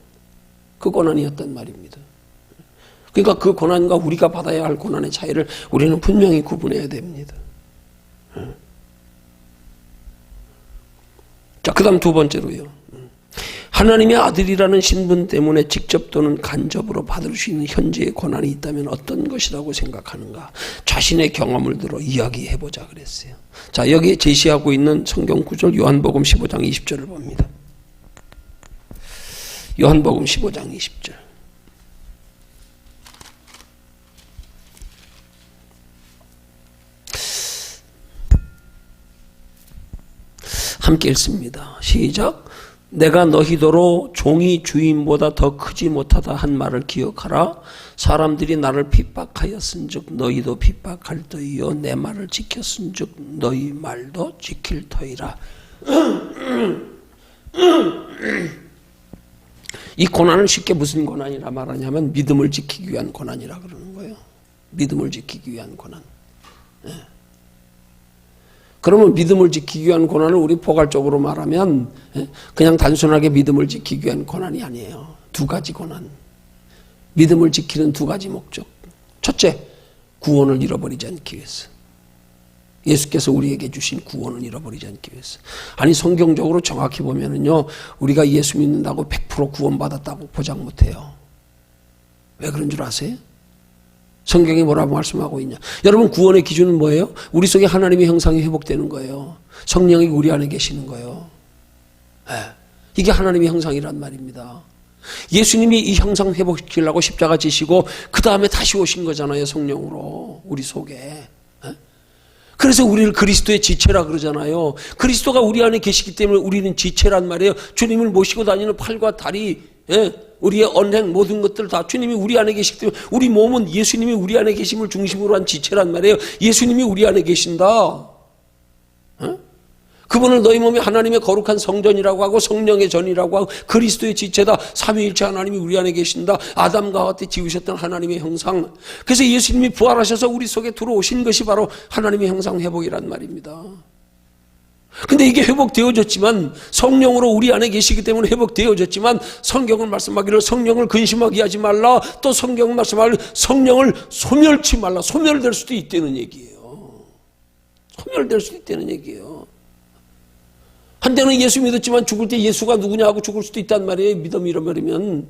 그 고난이었단 말입니다. 그러니까 그 고난과 우리가 받아야 할 고난의 차이를 우리는 분명히 구분해야 됩니다. 자, 그 다음 두 번째로요. 하나님의 아들이라는 신분 때문에 직접 또는 간접으로 받을 수 있는 현재의 고난이 있다면 어떤 것이라고 생각하는가? 자신의 경험을 들어 이야기해보자 그랬어요. 자, 여기에 제시하고 있는 성경 구절 요한복음 15장 20절을 봅니다. 요한복음 15장 20절. 함께 읽습니다. 시작. 내가 너희더러 종이 주인보다 더 크지 못하다 한 말을 기억하라. 사람들이 나를 핍박하였은즉 너희도 핍박할 터이요 내 말을 지켰은즉 너희 말도 지킬 터이라. 이 고난을 쉽게 무슨 고난이라 말하냐면 믿음을 지키기 위한 고난이라 그러는 거예요. 믿음을 지키기 위한 고난. 네. 그러면 믿음을 지키기 위한 고난을 우리 포괄적으로 말하면 그냥 단순하게 믿음을 지키기 위한 고난이 아니에요. 두 가지 고난. 믿음을 지키는 두 가지 목적. 첫째, 구원을 잃어버리지 않기 위해서. 예수께서 우리에게 주신 구원을 잃어버리지 않기 위해서. 아니 성경적으로 정확히 보면은요, 우리가 예수 믿는다고 100% 구원받았다고 보장 못해요. 왜 그런 줄 아세요? 성경이 뭐라고 말씀하고 있냐? 여러분 구원의 기준은 뭐예요? 우리 속에 하나님의 형상이 회복되는 거예요. 성령이 우리 안에 계시는 거예요. 네. 이게 하나님의 형상이란 말입니다. 예수님이 이 형상 회복시키려고 십자가 지시고 그 다음에 다시 오신 거잖아요. 성령으로 우리 속에. 네? 그래서 우리를 그리스도의 지체라 그러잖아요. 그리스도가 우리 안에 계시기 때문에 우리는 지체란 말이에요. 주님을 모시고 다니는 팔과 다리, 우리의 언행 모든 것들 다 주님이 우리 안에 계시기 때문에 우리 몸은 예수님이 우리 안에 계심을 중심으로 한 지체란 말이에요. 예수님이 우리 안에 계신다. 그분을 너희 몸이 하나님의 거룩한 성전이라고 하고 성령의 전이라고 하고 그리스도의 지체다. 삼위일체 하나님이 우리 안에 계신다. 아담과 하와 때 지으셨던 하나님의 형상. 그래서 예수님이 부활하셔서 우리 속에 들어오신 것이 바로 하나님의 형상 회복이란 말입니다. 근데 이게 회복되어졌지만 성령으로 우리 안에 계시기 때문에 회복되어졌지만 성경은 말씀하기를 성령을 근심하게 하지 말라. 또 성경은 말씀하기를 성령을 소멸치 말라. 소멸될 수도 있다는 얘기예요. 소멸될 수도 있다는 얘기예요. 한때는 예수 믿었지만 죽을 때 예수가 누구냐 하고 죽을 수도 있단 말이에요. 믿음 잃어버리면.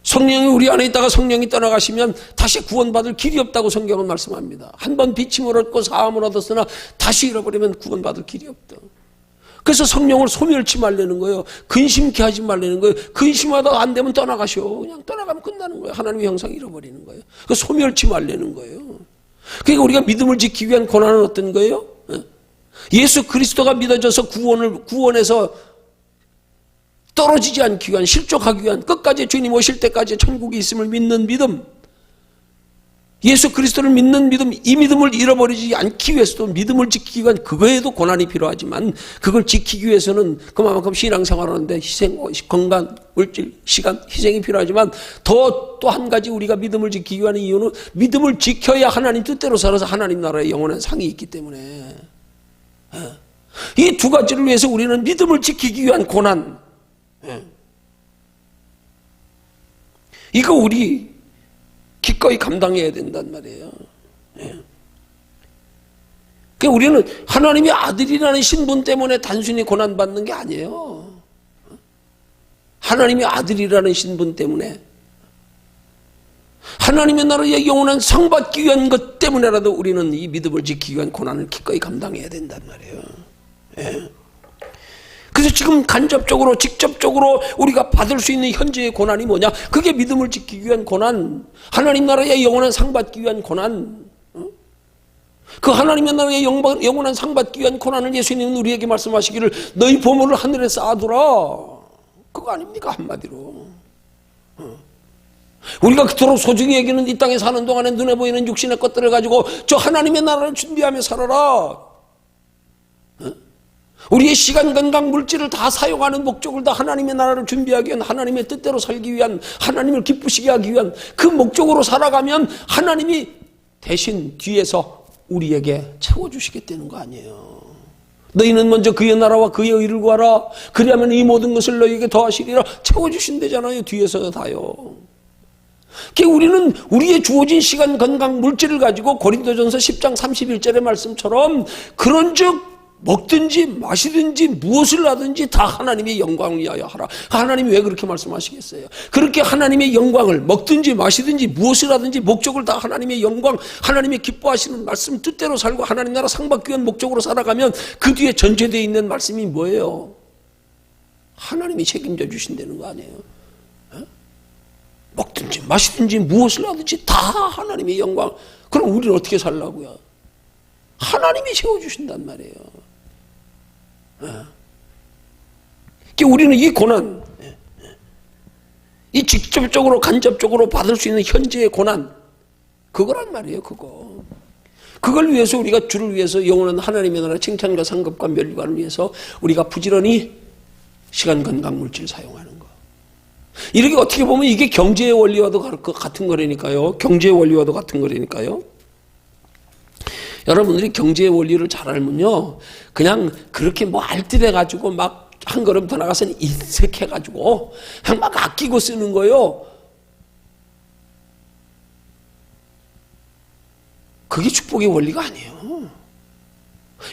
성령이 우리 안에 있다가 성령이 떠나가시면 다시 구원받을 길이 없다고 성경은 말씀합니다. 한번 비침을 얻고 사함을 얻었으나 다시 잃어버리면 구원받을 길이 없다. 그래서 성령을 소멸치 말라는 거예요. 근심케 하지 말라는 거예요. 근심하다가 안 되면 떠나가셔. 그냥 떠나가면 끝나는 거예요. 하나님의 형상 잃어버리는 거예요. 그 소멸치 말라는 거예요. 그러니까 우리가 믿음을 지키기 위한 고난은 어떤 거예요? 예수 그리스도가 믿어져서 구원에서 떨어지지 않기 위한, 실족하기 위한, 끝까지 주님 오실 때까지 천국이 있음을 믿는 믿음, 예수 그리스도를 믿는 믿음, 이 믿음을 잃어버리지 않기 위해서도 믿음을 지키기 위한 그거에도 고난이 필요하지만 그걸 지키기 위해서는 그만큼 신앙생활하는데 희생, 건강, 물질, 시간, 희생이 필요하지만 또 한 가지 우리가 믿음을 지키기 위한 이유는 믿음을 지켜야 하나님 뜻대로 살아서 하나님 나라의 영원한 상이 있기 때문에 이 두 가지를 위해서 우리는 믿음을 지키기 위한 고난, 이거 우리 기꺼이 감당해야 된단 말이에요. 그러니까 우리는 하나님의 아들이라는 신분 때문에 단순히 고난받는 게 아니에요. 하나님의 아들이라는 신분 때문에, 하나님의 나라의 영원한 상 받기 위한 것 때문에라도 우리는 이 믿음을 지키기 위한 고난을 기꺼이 감당해야 된단 말이에요. 그래서 지금 간접적으로 직접적으로 우리가 받을 수 있는 현재의 고난이 뭐냐? 그게 믿음을 지키기 위한 고난, 하나님 나라의 영원한 상 받기 위한 고난. 그 하나님의 나라의 영원한 상 받기 위한 고난을 예수님은 우리에게 말씀하시기를 너희 보물을 하늘에 쌓아두라. 그거 아닙니까? 한마디로. 우리가 그토록 소중히 여기는 이 땅에 사는 동안에 눈에 보이는 육신의 것들을 가지고 저 하나님의 나라를 준비하며 살아라. 우리의 시간, 건강, 물질을 다 사용하는 목적을 다 하나님의 나라를 준비하기 위한, 하나님의 뜻대로 살기 위한, 하나님을 기쁘시게 하기 위한 그 목적으로 살아가면 하나님이 대신 뒤에서 우리에게 채워주시겠다는 거 아니에요. 너희는 먼저 그의 나라와 그의 의를 구하라. 그리하면 이 모든 것을 너희에게 더하시리라. 채워주신대잖아요. 뒤에서 다요. 그러니까 우리는 우리의 주어진 시간, 건강, 물질을 가지고 고린도전서 10장 31절의 말씀처럼 그런즉 먹든지 마시든지 무엇을 하든지 다 하나님의 영광을 위하여 하라. 하나님이 왜 그렇게 말씀하시겠어요? 그렇게 하나님의 영광을 먹든지 마시든지 무엇을 하든지 목적을 다 하나님의 영광, 하나님의 기뻐하시는 말씀 뜻대로 살고 하나님 나라 상 받기 위한 목적으로 살아가면 그 뒤에 전제되어 있는 말씀이 뭐예요? 하나님이 책임져 주신다는 거 아니에요? 먹든지 마시든지 무엇을 하든지 다 하나님의 영광. 그럼 우리는 어떻게 살라고요? 하나님이 채워주신단 말이에요. 그러니까 우리는 이 고난, 이 직접적으로 간접적으로 받을 수 있는 현재의 고난, 그거란 말이에요. 그걸 위해서 우리가 주를 위해서 영원한 하나님의 나라 칭찬과 상급과 멸관을 위해서 우리가 부지런히 시간, 건강, 물질 사용하는 거. 이렇게 어떻게 보면 이게 경제의 원리와도 같은 거라니까요. 경제의 원리와도 같은 거라니까요. 여러분들이 경제의 원리를 잘 알면요, 그냥 그렇게 뭐 알뜰해가지고 막 한 걸음 더 나가서는 인색해가지고 그냥 막 아끼고 쓰는 거요. 그게 축복의 원리가 아니에요.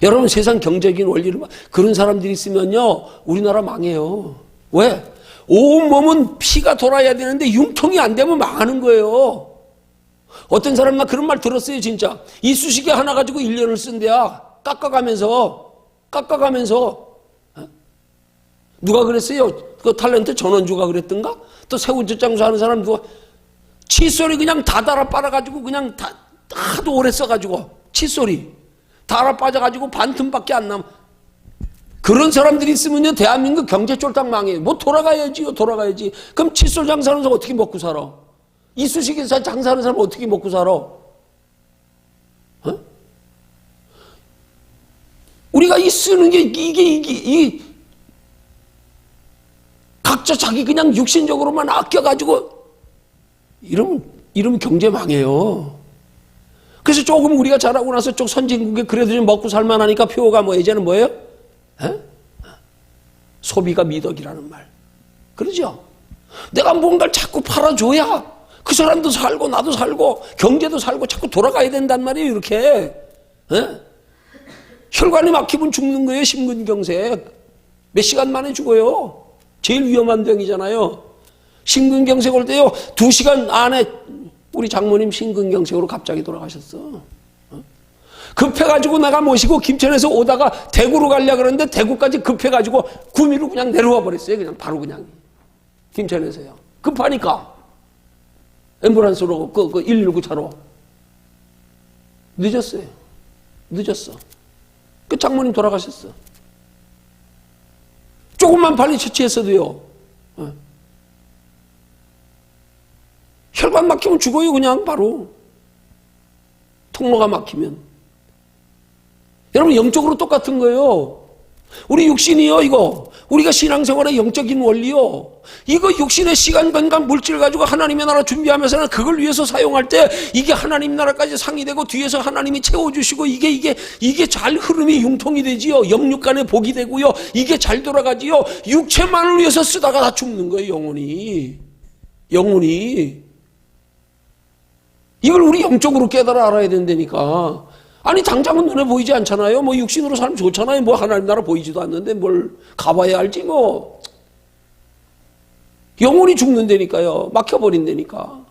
여러분 세상 경제적인 원리를 그런 사람들이 있으면요, 우리나라 망해요. 왜? 온몸은 피가 돌아야 되는데 융통이 안 되면 망하는 거예요. 어떤 사람 나 그런 말 들었어요. 진짜 이쑤시개 하나 가지고 1년을 쓴대야. 깎아가면서 누가 그랬어요? 그 탤런트 전원주가 그랬던가? 또 새우젓 장수하는 사람 누가? 칫솔이 그냥 다 달아 빨아가지고 그냥 다 하도 오래 써가지고 칫솔이 달아 빠져가지고 반 틈밖에 안 남. 그런 사람들이 있으면요, 대한민국 경제 쫄딱 망해요. 뭐 돌아가야지요. 그럼 칫솔 장사하는 사람 어떻게 먹고 살아? 이쑤시개 장사하는 사람 어떻게 먹고 살아? 우리가 이 쓰는 게 이게 각자 자기 그냥 육신적으로만 아껴가지고 이러면 경제 망해요. 그래서 조금 우리가 잘하고 나서 쪽 선진국에 그래도 좀 먹고 살만하니까 표어가 뭐 이제는 뭐예요? 소비가 미덕이라는 말. 그러죠? 내가 뭔가를 자꾸 팔아줘야 그 사람도 살고 나도 살고 경제도 살고 자꾸 돌아가야 된단 말이에요. 이렇게. 혈관이 막히면 죽는 거예요. 심근경색. 몇 시간 만에 죽어요. 제일 위험한 병이잖아요. 심근경색 올 때요, 2시간 안에 우리 장모님 심근경색으로 갑자기 돌아가셨어. 급해가지고 내가 모시고 김천에서 오다가 대구로 가려고 그러는데 대구까지 급해가지고 구미로 그냥 내려와 버렸어요. 그냥 바로 그냥 김천에서요. 급하니까 앰뷸런스로 그 119 차로 늦었어. 그 장모님 돌아가셨어. 조금만 빨리 처치했어도요, 혈관 막히면 죽어요. 그냥 바로 통로가 막히면. 여러분 영적으로 똑같은 거예요. 우리 육신이요, 이거 우리가 신앙생활의 영적인 원리요, 이거 육신의 시간, 건강, 물질 가지고 하나님의 나라 준비하면서는 그걸 위해서 사용할 때 이게 하나님 나라까지 상이되고 뒤에서 하나님이 채워주시고 이게 잘 흐름이 융통이 되지요. 영육간에 복이 되고요, 이게 잘 돌아가지요. 육체만을 위해서 쓰다가 다 죽는 거예요. 영혼이 이걸 우리 영적으로 깨달아 알아야 된다니까. 아니 당장은 눈에 보이지 않잖아요. 뭐 육신으로 살면 좋잖아요. 뭐 하나님 나라 보이지도 않는데 뭘 가봐야 알지 뭐. 영혼이 죽는다니까요. 막혀버린다니까.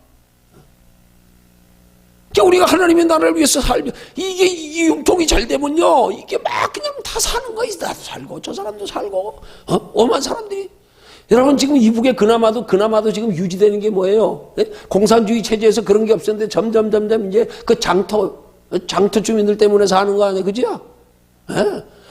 그러니까 우리가 하나님의 나라를 위해서 살면 이게 융통이 잘 되면요, 이게 막 그냥 다 사는 거예요. 나도 살고 저 사람도 살고 엄한 사람들이. 여러분 지금 이북에 그나마도 지금 유지되는 게 뭐예요? 네? 공산주의 체제에서 그런 게 없었는데 점점 이제 그 장터 주민들 때문에 사는 거 아니에요? 그죠?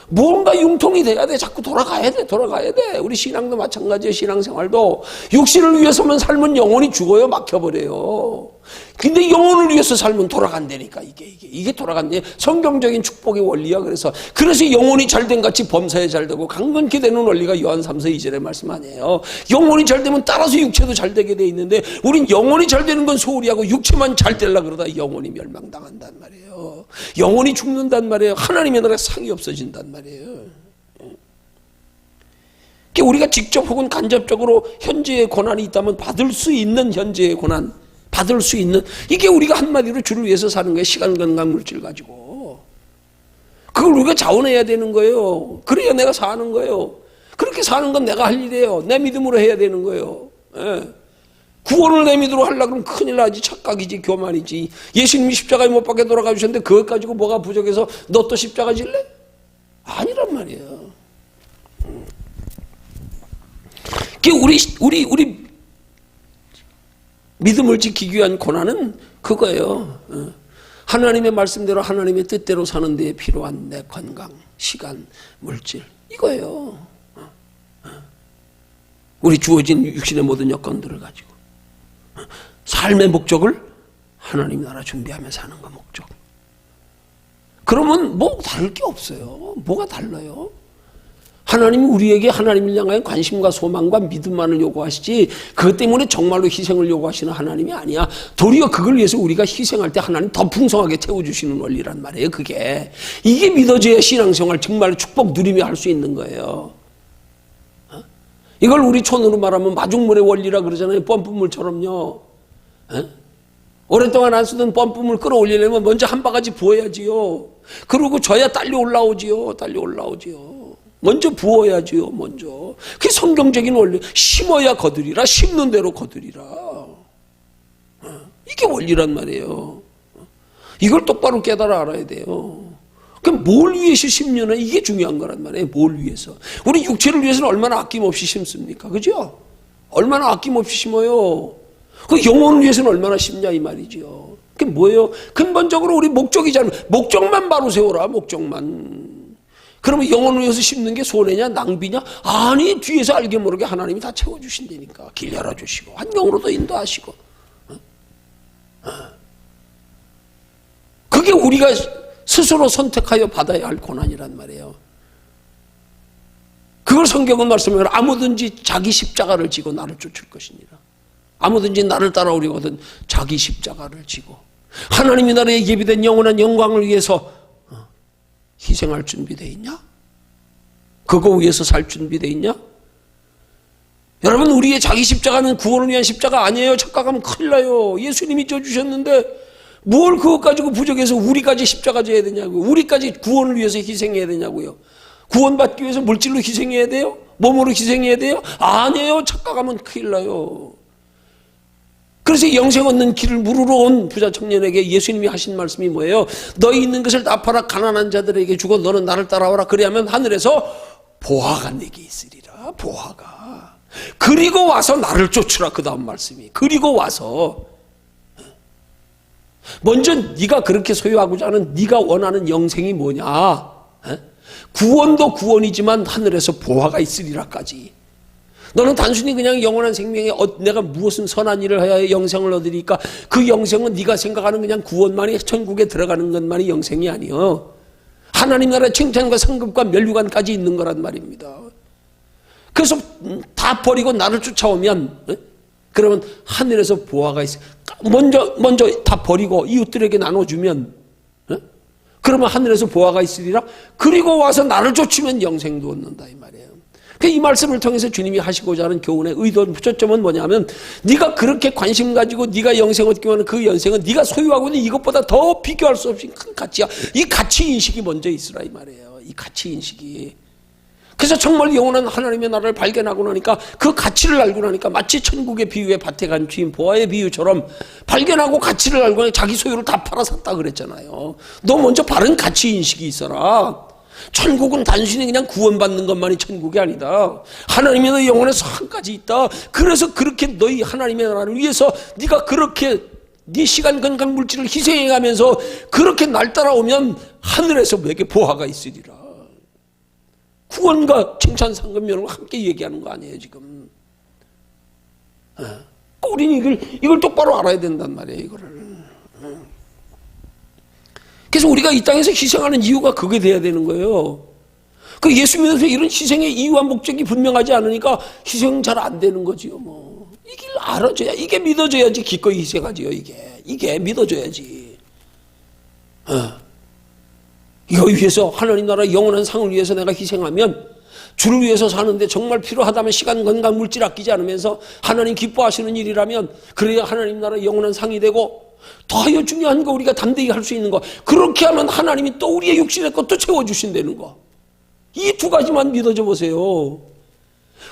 무언가 융통이 돼야 돼. 자꾸 돌아가야 돼. 우리 신앙도 마찬가지예요. 신앙생활도 육신을 위해서만 살면 영혼이 죽어요. 막혀버려요. 근데 영혼을 위해서 살면 돌아간다니까. 이게 돌아간대. 성경적인 축복의 원리야. 그래서 영혼이 잘된 같이 범사에 잘 되고 강건케 되는 원리가 요한 3서 2절의 말씀 아니에요. 영혼이 잘 되면 따라서 육체도 잘 되게 돼 있는데 우린 영혼이 잘 되는 건 소홀히 하고 육체만 잘 되려고 그러다 영혼이 멸망당한단 말이에요. 영혼이 죽는단 말이에요. 하나님의 나라에 상이 없어진단 말이에요. 그러니까 우리가 직접 혹은 간접적으로 현재의 고난이 있다면 받을 수 있는 현재의 고난, 받을 수 있는, 이게 우리가 한마디로 주를 위해서 사는 거예요. 시간, 건강, 물질 가지고. 그걸 그걸 우리가 자원해야 되는 거예요. 그래야 내가 사는 거예요. 그렇게 사는 건 내가 할 일이에요. 내 믿음으로 해야 되는 거예요. 예. 구원을 내 믿음으로 하려고 그러면 큰일 나지. 착각이지, 교만이지. 예수님이 십자가에 못 박혀 돌아가 주셨는데 그것 가지고 뭐가 부족해서 너 또 십자가 질래? 아니란 말이에요. 우리 믿음을 지키기 위한 고난은 그거예요. 하나님의 말씀대로 하나님의 뜻대로 사는 데에 필요한 내 건강, 시간, 물질 이거예요. 우리 주어진 육신의 모든 여건들을 가지고 삶의 목적을 하나님 나라 준비하며 사는 거 목적. 그러면 뭐 다를 게 없어요. 뭐가 달라요? 하나님이 우리에게 하나님을 향하여 관심과 소망과 믿음만을 요구하시지 그것 때문에 정말로 희생을 요구하시는 하나님이 아니야. 도리어 그걸 위해서 우리가 희생할 때 하나님 더 풍성하게 채워주시는 원리란 말이에요. 이게 믿어져야 신앙생활 정말 축복 누리며 할 수 있는 거예요. 이걸 우리 촌으로 말하면 마중물의 원리라 그러잖아요. 펌프물처럼요. 오랫동안 안 쓰던 펌프물 끌어올리려면 먼저 한 바가지 부어야지요. 그러고 져야 딸려 올라오지요. 먼저 부어야지요. 먼저. 그게 성경적인 원리. 심어야 거두리라. 심는 대로 거두리라. 이게 원리란 말이에요. 이걸 똑바로 깨달아 알아야 돼요. 그럼 뭘 위해서 심느냐 이게 중요한 거란 말이에요. 뭘 위해서. 우리 육체를 위해서는 얼마나 아낌없이 심습니까? 그죠? 얼마나 아낌없이 심어요. 그 영혼을 위해서는 얼마나 심냐 이 말이죠. 그게 뭐예요? 근본적으로 우리 목적이잖아요. 목적만 바로 세워라. 목적만. 그러면 영혼을 위해서 심는 게 손해냐 낭비냐? 아니 뒤에서 알게 모르게 하나님이 다 채워주신다니까. 길 열어주시고 환경으로도 인도하시고. 그게 우리가 스스로 선택하여 받아야 할 고난이란 말이에요. 그걸 성경은 말씀하면 아무든지 자기 십자가를 지고 나를 쫓을 것이니라. 아무든지 나를 따라오려거든 자기 십자가를 지고 하나님이 나라에 예비된 영원한 영광을 위해서 희생할 준비되어 있냐? 그거 위해서 살 준비되어 있냐? 여러분 우리의 자기 십자가는 구원을 위한 십자가 아니에요. 착각하면 큰일 나요. 예수님이 져주셨는데 뭘 그것 가지고 부족해서 우리까지 십자가 져야 되냐고요. 우리까지 구원을 위해서 희생해야 되냐고요. 구원받기 위해서 물질로 희생해야 돼요? 몸으로 희생해야 돼요? 아니에요. 착각하면 큰일 나요. 그래서 영생 얻는 길을 물으러 온 부자 청년에게 예수님이 하신 말씀이 뭐예요? 너희 있는 것을 다 팔아 가난한 자들에게 주고 너는 나를 따라오라. 그리하면 하늘에서 보화가 내게 있으리라. 보화가. 그리고 와서 나를 쫓으라. 그 다음 말씀이. 그리고 와서 먼저 네가 그렇게 소유하고자 하는 네가 원하는 영생이 뭐냐? 구원도 구원이지만 하늘에서 보화가 있으리라까지. 너는 단순히 그냥 영원한 생명에 내가 무엇은 선한 일을 해야 영생을 얻으니까 그 영생은 네가 생각하는 그냥 구원만이 천국에 들어가는 것만이 영생이 아니요. 하나님 나라의 칭찬과 상급과 멸류관까지 있는 거란 말입니다. 그래서 다 버리고 나를 쫓아오면 그러면 하늘에서 보화가 있어. 먼저 다 버리고 이웃들에게 나눠주면 그러면 하늘에서 보화가 있으리라. 그리고 와서 나를 쫓으면 영생도 얻는다 이 말이에요. 이 말씀을 통해서 주님이 하시고자 하는 교훈의 의도 초점은 뭐냐면 네가 그렇게 관심 가지고 네가 영생 얻기 원하는 그 영생은 네가 소유하고 있는 이것보다 더 비교할 수 없이 큰 가치야. 이 가치인식이 먼저 있으라 이 말이에요. 이 가치인식이. 그래서 정말 영원한 하나님의 나라를 발견하고 나니까 그 가치를 알고 나니까 마치 천국의 비유에 밭에 간 주인 보아의 비유처럼 발견하고 가치를 알고 나니까 자기 소유를 다 팔아샀다 그랬잖아요. 너 먼저 바른 가치인식이 있어라. 천국은 단순히 그냥 구원받는 것만이 천국이 아니다. 하나님의 너희 영혼의 상까지 있다. 그래서 그렇게 너희 하나님의 나라를 위해서 네가 그렇게 네 시간 건강 물질을 희생해가면서 그렇게 날 따라오면 하늘에서 너에게 보화가 있으리라. 구원과 칭찬 상급 면을 함께 얘기하는 거 아니에요 지금. 우리는 이걸 똑바로 알아야 된단 말이에요 이거를. 그래서 우리가 이 땅에서 희생하는 이유가 그게 돼야 되는 거예요. 그 예수 믿어서 이런 희생의 이유와 목적이 분명하지 않으니까 희생 잘 안 되는 거지요. 뭐 이게 알아줘야 이게 믿어져야지 기꺼이 희생하지요. 이게 믿어져야지. 이거 위해서 하나님 나라 영원한 상을 위해서 내가 희생하면 주를 위해서 사는데 정말 필요하다면 시간, 건강, 물질 아끼지 않으면서 하나님 기뻐하시는 일이라면 그래야 하나님 나라 영원한 상이 되고 더하여 중요한 거 우리가 담대히 할 수 있는 거. 그렇게 하면 하나님이 또 우리의 육신의 것도 채워주신다는 거. 이 두 가지만 믿어져 보세요.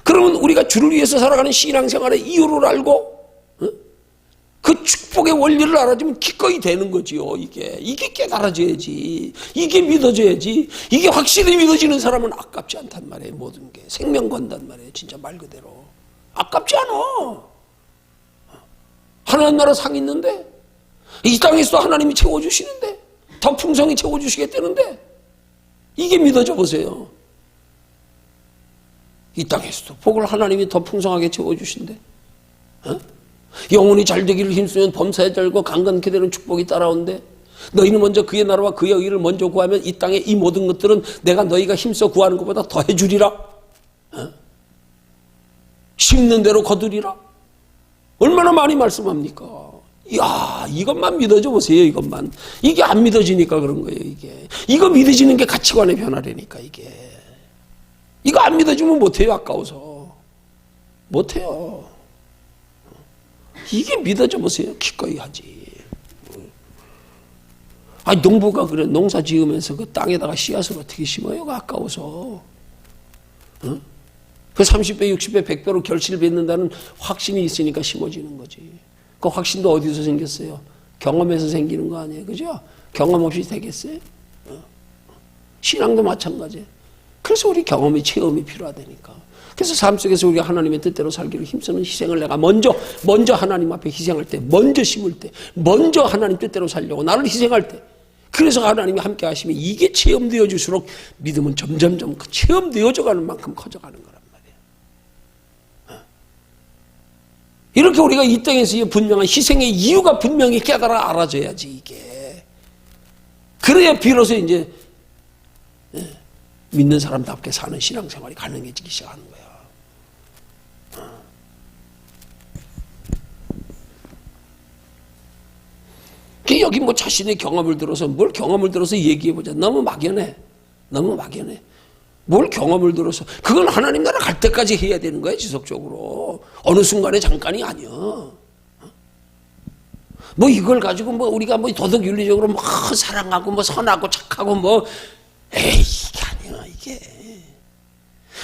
그러면 우리가 주를 위해서 살아가는 신앙생활의 이유를 알고 그 축복의 원리를 알아주면 기꺼이 되는 거지요. 이게 깨달아져야지. 이게 믿어져야지. 이게 확실히 믿어지는 사람은 아깝지 않단 말이에요. 모든 게 생명 건단 말이에요. 진짜 말 그대로 아깝지 않아. 하나님 나라 상 있는데, 이 땅에서도 하나님이 채워주시는데, 더 풍성히 채워주시겠다는데, 이게 믿어져 보세요. 이 땅에서도 복을 하나님이 더 풍성하게 채워주신대. 영혼이 잘 되기를 힘쓰면 범사에 잘고 강건케 되는 축복이 따라온대. 너희는 먼저 그의 나라와 그의 의를 먼저 구하면 이 땅의 이 모든 것들은 내가 너희가 힘써 구하는 것보다 더 해주리라. 심는 대로 거두리라. 얼마나 많이 말씀합니까? 이야, 이것만 믿어져 보세요. 이것만. 이게 안 믿어지니까 그런 거예요. 이거 믿어지는 게 가치관의 변화라니까. 이거 안 믿어주면 못해요. 아까워서 못해요. 이게 믿어져 보세요. 기꺼이 하지. 아니, 농부가 그래. 농사 지으면서 그 땅에다가 씨앗을 어떻게 심어요? 아까워서. 그 30배, 60배, 100배로 결실을 맺는다는 확신이 있으니까 심어지는 거지. 그 확신도 어디서 생겼어요? 경험에서 생기는 거 아니에요? 그죠? 경험 없이 되겠어요? 신앙도 마찬가지예요. 그래서 우리 경험이, 체험이 필요하다니까. 그래서 삶 속에서 우리가 하나님의 뜻대로 살기를 힘쓰는 희생을 내가 먼저 하나님 앞에 희생할 때, 먼저 심을 때, 먼저 하나님 뜻대로 살려고 나를 희생할 때, 그래서 하나님이 함께 하시면 이게 체험되어 줄수록 믿음은 점점점 그 체험되어져 가는 만큼 커져가는 거란 말이에요. 이렇게 우리가 이 땅에서 분명한 희생의 이유가 분명히 깨달아 알아져야지, 이게. 그래야 비로소 이제 믿는 사람답게 사는 신앙생활이 가능해지기 시작하는 거야. 여기 뭐 자신의 경험을 들어서 뭘 경험을 들어서 얘기해보자. 너무 막연해. 뭘 경험을 들어서. 그건 하나님 나라 갈 때까지 해야 되는 거야, 지속적으로. 어느 순간에 잠깐이 아니야. 뭐 이걸 가지고 뭐 우리가 뭐 도덕 윤리적으로 뭐 사랑하고 뭐 선하고 착하고 뭐 에이, 이게 아니야, 이게.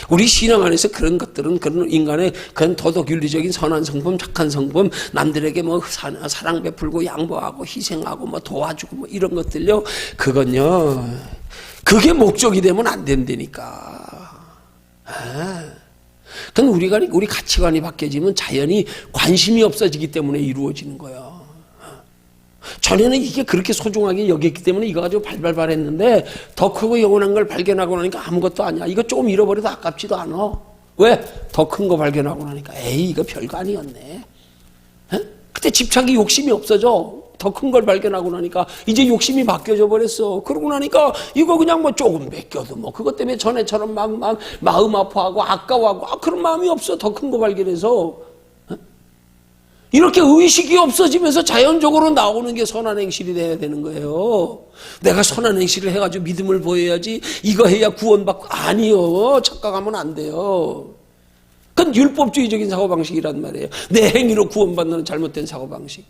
우리 신앙 안에서 그런 것들은 그런 인간의 그런 도덕 윤리적인 선한 성품, 착한 성품, 남들에게 뭐 사랑 베풀고 양보하고 희생하고 뭐 도와주고 뭐 이런 것들요, 그건요, 그게 목적이 되면 안 된다니까. 그건 우리 가치관이 바뀌어지면 자연히 관심이 없어지기 때문에 이루어지는 거야. 전에는 이게 그렇게 소중하게 여겼기 때문에 이거 가지고 발발발 했는데 더 크고 영원한 걸 발견하고 나니까 아무것도 아니야. 이거 조금 잃어버려도 아깝지도 않아. 왜? 더 큰 거 발견하고 나니까 에이, 이거 별거 아니었네. 그때 집착이, 욕심이 없어져. 더 큰 걸 발견하고 나니까 이제 욕심이 바뀌어져 버렸어. 그러고 나니까 이거 그냥 뭐 조금 맡겨도 뭐 그것 때문에 전에처럼 막 마음 아파하고 아까워하고 그런 마음이 없어. 더 큰 거 발견해서. 이렇게 의식이 없어지면서 자연적으로 나오는 게 선한 행실이 돼야 되는 거예요. 내가 선한 행실을 해가지고 믿음을 보여야지, 이거 해야 구원받고. 아니요, 착각하면 안 돼요. 그건 율법주의적인 사고방식이란 말이에요. 내 행위로 구원받는 잘못된 사고방식.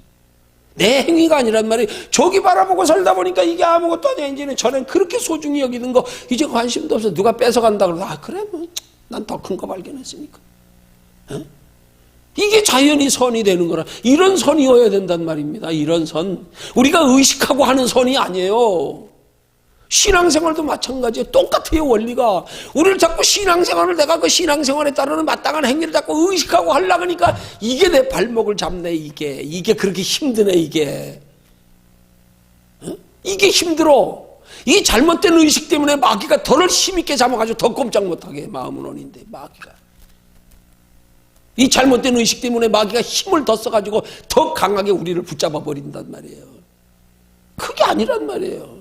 내 행위가 아니란 말이에요. 저기 바라보고 살다 보니까 이게 아무것도 아니야. 이제는 전엔 그렇게 소중히 여기는 거 이제 관심도 없어. 누가 뺏어간다 그러다 그래, 뭐 난 더 큰 거 발견했으니까. 이게 자연히 선이 되는 거라. 이런 선이어야 된단 말입니다. 이런 선. 우리가 의식하고 하는 선이 아니에요. 신앙생활도 마찬가지예요. 똑같아요, 원리가. 우리를 자꾸 신앙생활을, 내가 그 신앙생활에 따르는 마땅한 행위를 자꾸 의식하고 하려고 하니까 이게 내 발목을 잡네, 이게 그렇게 힘드네, 이게. 이게 힘들어. 이 잘못된 의식 때문에 마귀가 더를 힘있게 잡아가지고 더 꼼짝 못하게 해. 마음은 원인데, 마귀가. 이 잘못된 의식 때문에 마귀가 힘을 더 써가지고 더 강하게 우리를 붙잡아 버린단 말이에요. 그게 아니란 말이에요.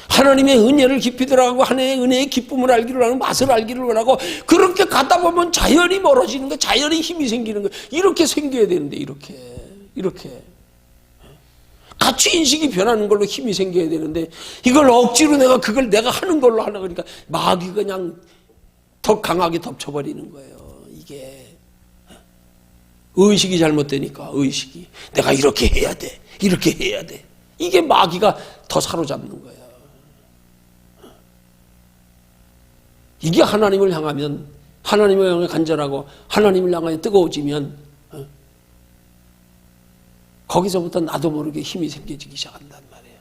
하나님의 은혜를 깊이 들어가고 하나님의 은혜의 기쁨을 알기를 원하고 맛을 알기를 원하고 그렇게 가다 보면 자연히 멀어지는 거, 자연히 힘이 생기는 거. 이렇게 생겨야 되는데, 이렇게 가치 인식이 변하는 걸로 힘이 생겨야 되는데, 이걸 억지로 내가 하는 걸로 하려고 하니까 마귀가 그냥 더 강하게 덮쳐버리는 거예요. 이게 의식이 잘못되니까 의식이 내가 이렇게 해야 돼. 이렇게 해야 돼. 이게 마귀가 더 사로잡는 거예요. 이게 하나님을 향하면 하나님을 향해 간절하고 하나님을 향하여 뜨거워지면 거기서부터 나도 모르게 힘이 생겨지기 시작한단 말이에요.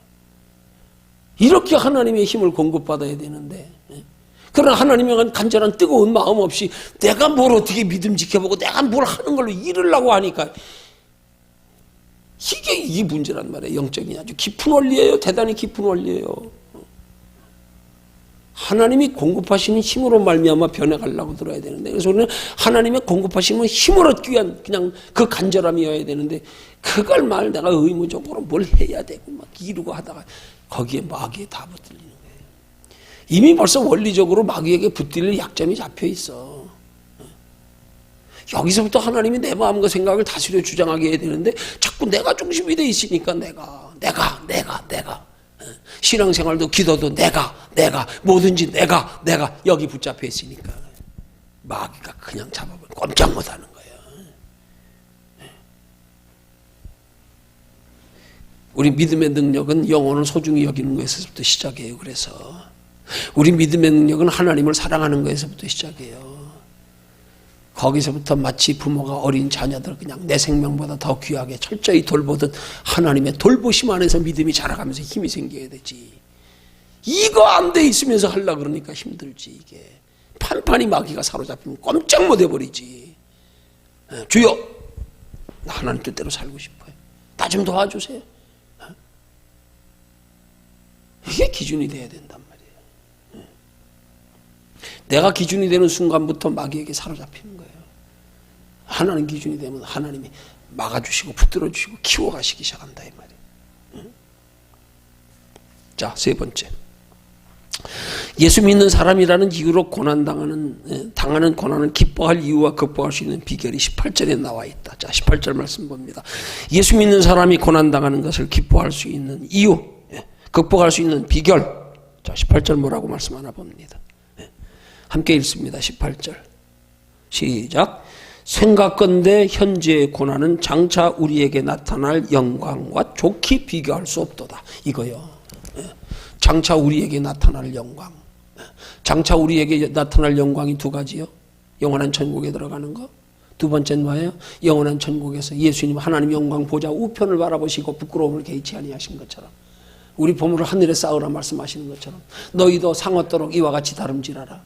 이렇게 하나님의 힘을 공급받아야 되는데 그러나 하나님의 간절한 뜨거운 마음 없이 내가 뭘 어떻게 믿음 지켜보고 내가 뭘 하는 걸로 이루려고 하니까 이게 문제란 말이에요. 영적인 아주 깊은 원리예요. 대단히 깊은 원리예요. 하나님이 공급하시는 힘으로 말미암아 변해가려고 들어야 되는데 그래서 우리는 하나님의 공급하시는 힘을 얻기 위한 그냥 그 간절함이어야 되는데 그걸 내가 의무적으로 뭘 해야 되고 막 이루고 하다가 거기에 마귀에 다 붙들리는 거예요. 이미 벌써 원리적으로 마귀에게 붙들릴 약점이 잡혀 있어. 여기서부터 하나님이 내 마음과 생각을 다스려 주장하게 해야 되는데 자꾸 내가 중심이 돼 있으니까 내가 신앙생활도 기도도 내가 뭐든지 내가 여기 붙잡혀 있으니까 마귀가 그냥 잡아버려 꼼짝 못하는 거예요. 우리 믿음의 능력은 영혼을 소중히 여기는 것에서부터 시작해요. 그래서 우리 믿음의 능력은 하나님을 사랑하는 것에서부터 시작해요. 거기서부터 마치 부모가 어린 자녀들 그냥 내 생명보다 더 귀하게 철저히 돌보듯 하나님의 돌보심 안에서 믿음이 자라가면서 힘이 생겨야 되지. 이거 안 돼 있으면서 하려고 그러니까 힘들지. 이게 판판이 마귀가 사로잡히면 꼼짝 못 해버리지. 주여 나 하나님 뜻대로 살고 싶어요. 나 좀 도와주세요. 이게 기준이 돼야 된단 말이에요. 내가 기준이 되는 순간부터 마귀에게 사로잡히는 거예요. 하나님 기준이 되면 하나님이 막아주시고 붙들어주시고 키워가시기 시작한다 이 말이에요. 자, 세 번째. 예수 믿는 사람이라는 이유로 당하는 고난을 기뻐할 이유와 극복할 수 있는 비결이 18절에 나와 있다. 자, 18절 말씀 봅니다. 예수 믿는 사람이 고난당하는 것을 기뻐할 수 있는 이유, 극복할 수 있는 비결. 자, 18절 뭐라고 말씀하나 봅니다. 함께 읽습니다. 18절 시작. 생각건대 현재의 고난은 장차 우리에게 나타날 영광과 좋게 비교할 수 없도다. 이거요. 장차 우리에게 나타날 영광. 장차 우리에게 나타날 영광이 두 가지요. 영원한 천국에 들어가는 거. 두 번째는 뭐예요? 영원한 천국에서 예수님 하나님 영광 보좌 우편을 바라보시고 부끄러움을 개의치 아니하신 것처럼 우리 보물을 하늘에 쌓으라 말씀하시는 것처럼 너희도 상 얻도록 이와 같이 다름질하라.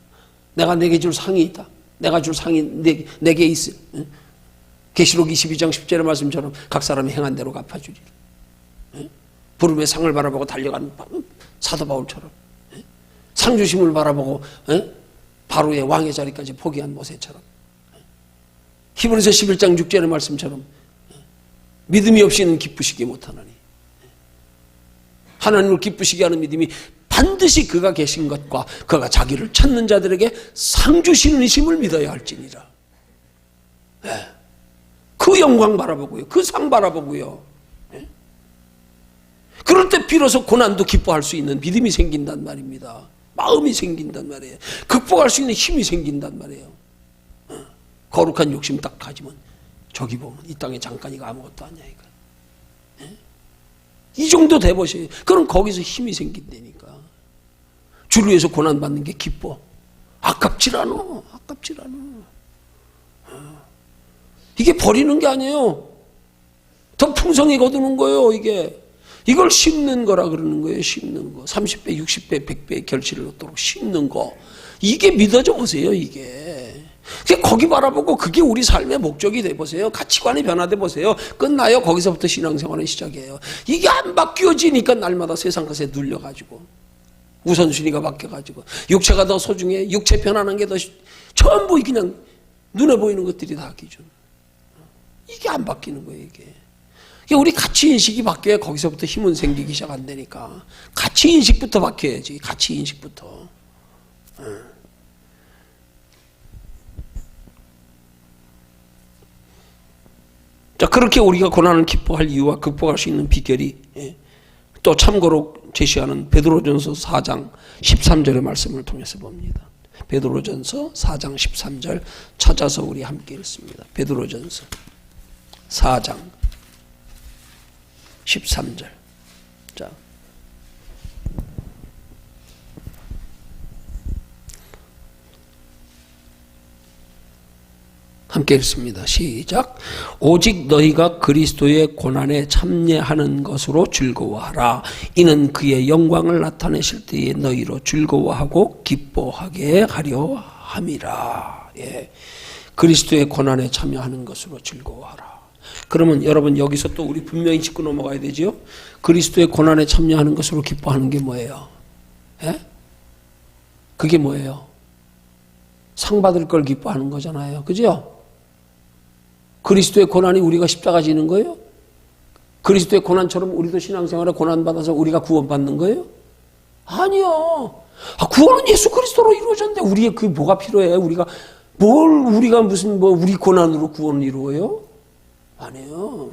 내가 내게 줄 상이 있다. 내가 줄 상이 내게 있어. 계시록 22장 10절의 말씀처럼 각 사람이 행한 대로 갚아주리라. 부름의 상을 바라보고 달려간 사도 바울처럼 상 주심을 바라보고 바로의 왕의 자리까지 포기한 모세처럼 히브리서 11장 6절의 말씀처럼 믿음이 없이는 기쁘시게 못하나니 하나님을 기쁘시게 하는 믿음이 반드시 그가 계신 것과 그가 자기를 찾는 자들에게 상 주시는 이심을 믿어야 할지니라. 그 영광 바라보고요. 그 상 바라보고요. 그럴 때 비로소 고난도 기뻐할 수 있는 믿음이 생긴단 말입니다. 마음이 생긴단 말이에요. 극복할 수 있는 힘이 생긴단 말이에요. 거룩한 욕심 딱 가지면 저기 보면 이 땅에 잠깐이가 아무것도 아니야 이거. 이 정도 돼보세요. 그럼 거기서 힘이 생긴다니까. 주를 위해서 고난받는 게 기뻐. 아깝질 않아. 이게 버리는 게 아니에요. 더 풍성히 거두는 거예요. 이걸 심는 거라 그러는 거예요. 심는 거. 30배, 60배, 100배의 결실을 얻도록 심는 거. 이게 믿어져 보세요. 이게. 거기 바라보고 그게 우리 삶의 목적이 돼 보세요. 가치관이 변화돼 보세요. 끝나요. 거기서부터 신앙생활은 시작이에요. 이게 안 바뀌어지니까 날마다 세상 것에 눌려가지고 우선순위가 바뀌어가지고 육체가 더 소중해. 육체 편안한 게 더 전부 그냥 눈에 보이는 것들이 다 기준. 이게 안 바뀌는 거예요. 이게 우리 가치인식이 바뀌어야 거기서부터 힘은 생기기 시작한다니까. 가치인식부터 바뀌어야지. 가치인식부터. 자, 그렇게 우리가 고난을 기뻐할 이유와 극복할 수 있는 비결이 또 참고로 제시하는 베드로전서 4장 13절의 말씀을 통해서 봅니다. 베드로전서 4장 13절 찾아서 우리 함께 읽습니다. 베드로전서 4장 13절. 자, 함께 읽습니다. 시작. 오직 너희가 그리스도의 고난에 참여하는 것으로 즐거워하라. 이는 그의 영광을 나타내실 때에 너희로 즐거워하고 기뻐하게 하려 함이라. 예. 그리스도의 고난에 참여하는 것으로 즐거워하라. 그러면 여러분 여기서 또 우리 분명히 짚고 넘어가야 되죠. 그리스도의 고난에 참여하는 것으로 기뻐하는 게 뭐예요? 예? 그게 뭐예요? 상 받을 걸 기뻐하는 거잖아요. 그죠? 그리스도의 고난이 우리가 십자가 지는 거예요? 그리스도의 고난처럼 우리도 신앙생활에 고난받아서 우리가 구원받는 거예요? 아니요. 구원은 예수 그리스도로 이루어졌는데 우리의 그게 뭐가 필요해? 우리가 무슨 우리 고난으로 구원을 이루어요? 아니에요.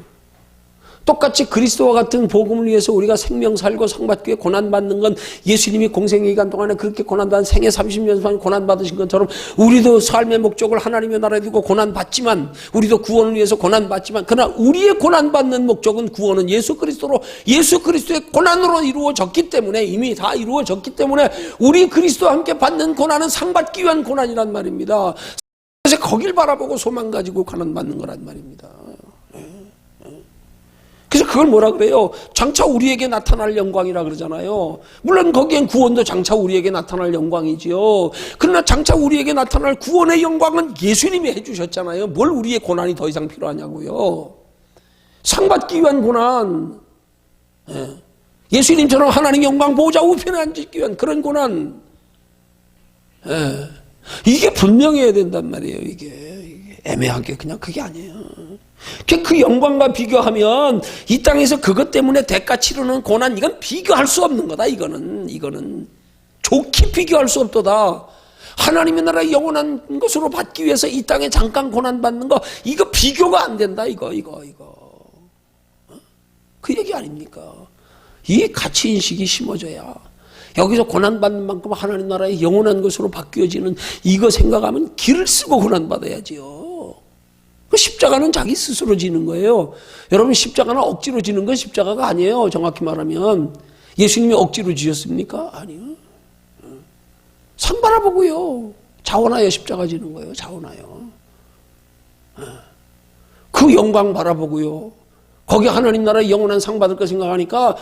똑같이 그리스도와 같은 복음을 위해서 우리가 생명 살고 상 받기 위해 고난받는 건 예수님이 공생의 기간 동안에 그렇게 고난받은 생애 30년 동안 고난받으신 것처럼 우리도 삶의 목적을 하나님의 나라에 두고 고난받지만 우리도 구원을 위해서 고난받지만 그러나 우리의 고난받는 목적은 구원은 예수 그리스도의 고난으로 이루어졌기 때문에 이미 다 이루어졌기 때문에 우리 그리스도와 함께 받는 고난은 상 받기 위한 고난이란 말입니다. 그래서 거길 바라보고 소망 가지고 고난받는 거란 말입니다. 그래서 그걸 뭐라 그래요? 장차 우리에게 나타날 영광이라 그러잖아요. 물론 거기엔 구원도 장차 우리에게 나타날 영광이지요. 그러나 장차 우리에게 나타날 구원의 영광은 예수님이 해주셨잖아요. 뭘 우리의 고난이 더 이상 필요하냐고요. 상받기 위한 고난, 예수님처럼 하나님 영광 보호자 우편에 앉기 위한 그런 고난, 이게 분명해야 된단 말이에요. 이게 애매하게 그냥 그게 아니에요. 그 영광과 비교하면 이 땅에서 그것 때문에 대가 치르는 고난, 이건 비교할 수 없는 거다. 이거는 좋게 비교할 수 없도다. 하나님의 나라의 영원한 것으로 받기 위해서 이 땅에 잠깐 고난 받는 거, 이거 비교가 안 된다. 이거 그 얘기 아닙니까? 이 가치 인식이 심어져야 여기서 고난 받는 만큼 하나님 나라의 영원한 것으로 바뀌어지는 이거 생각하면 길을 쓰고 고난 받아야지요. 그 십자가는 자기 스스로 지는 거예요. 여러분, 십자가는 억지로 지는 건 십자가가 아니에요. 정확히 말하면 예수님이 억지로 지셨습니까? 아니요. 상 바라보고요. 자원하여 십자가 지는 거예요. 자원하여. 그 영광 바라보고요. 거기 하나님 나라의 영원한 상 받을 거 생각하니까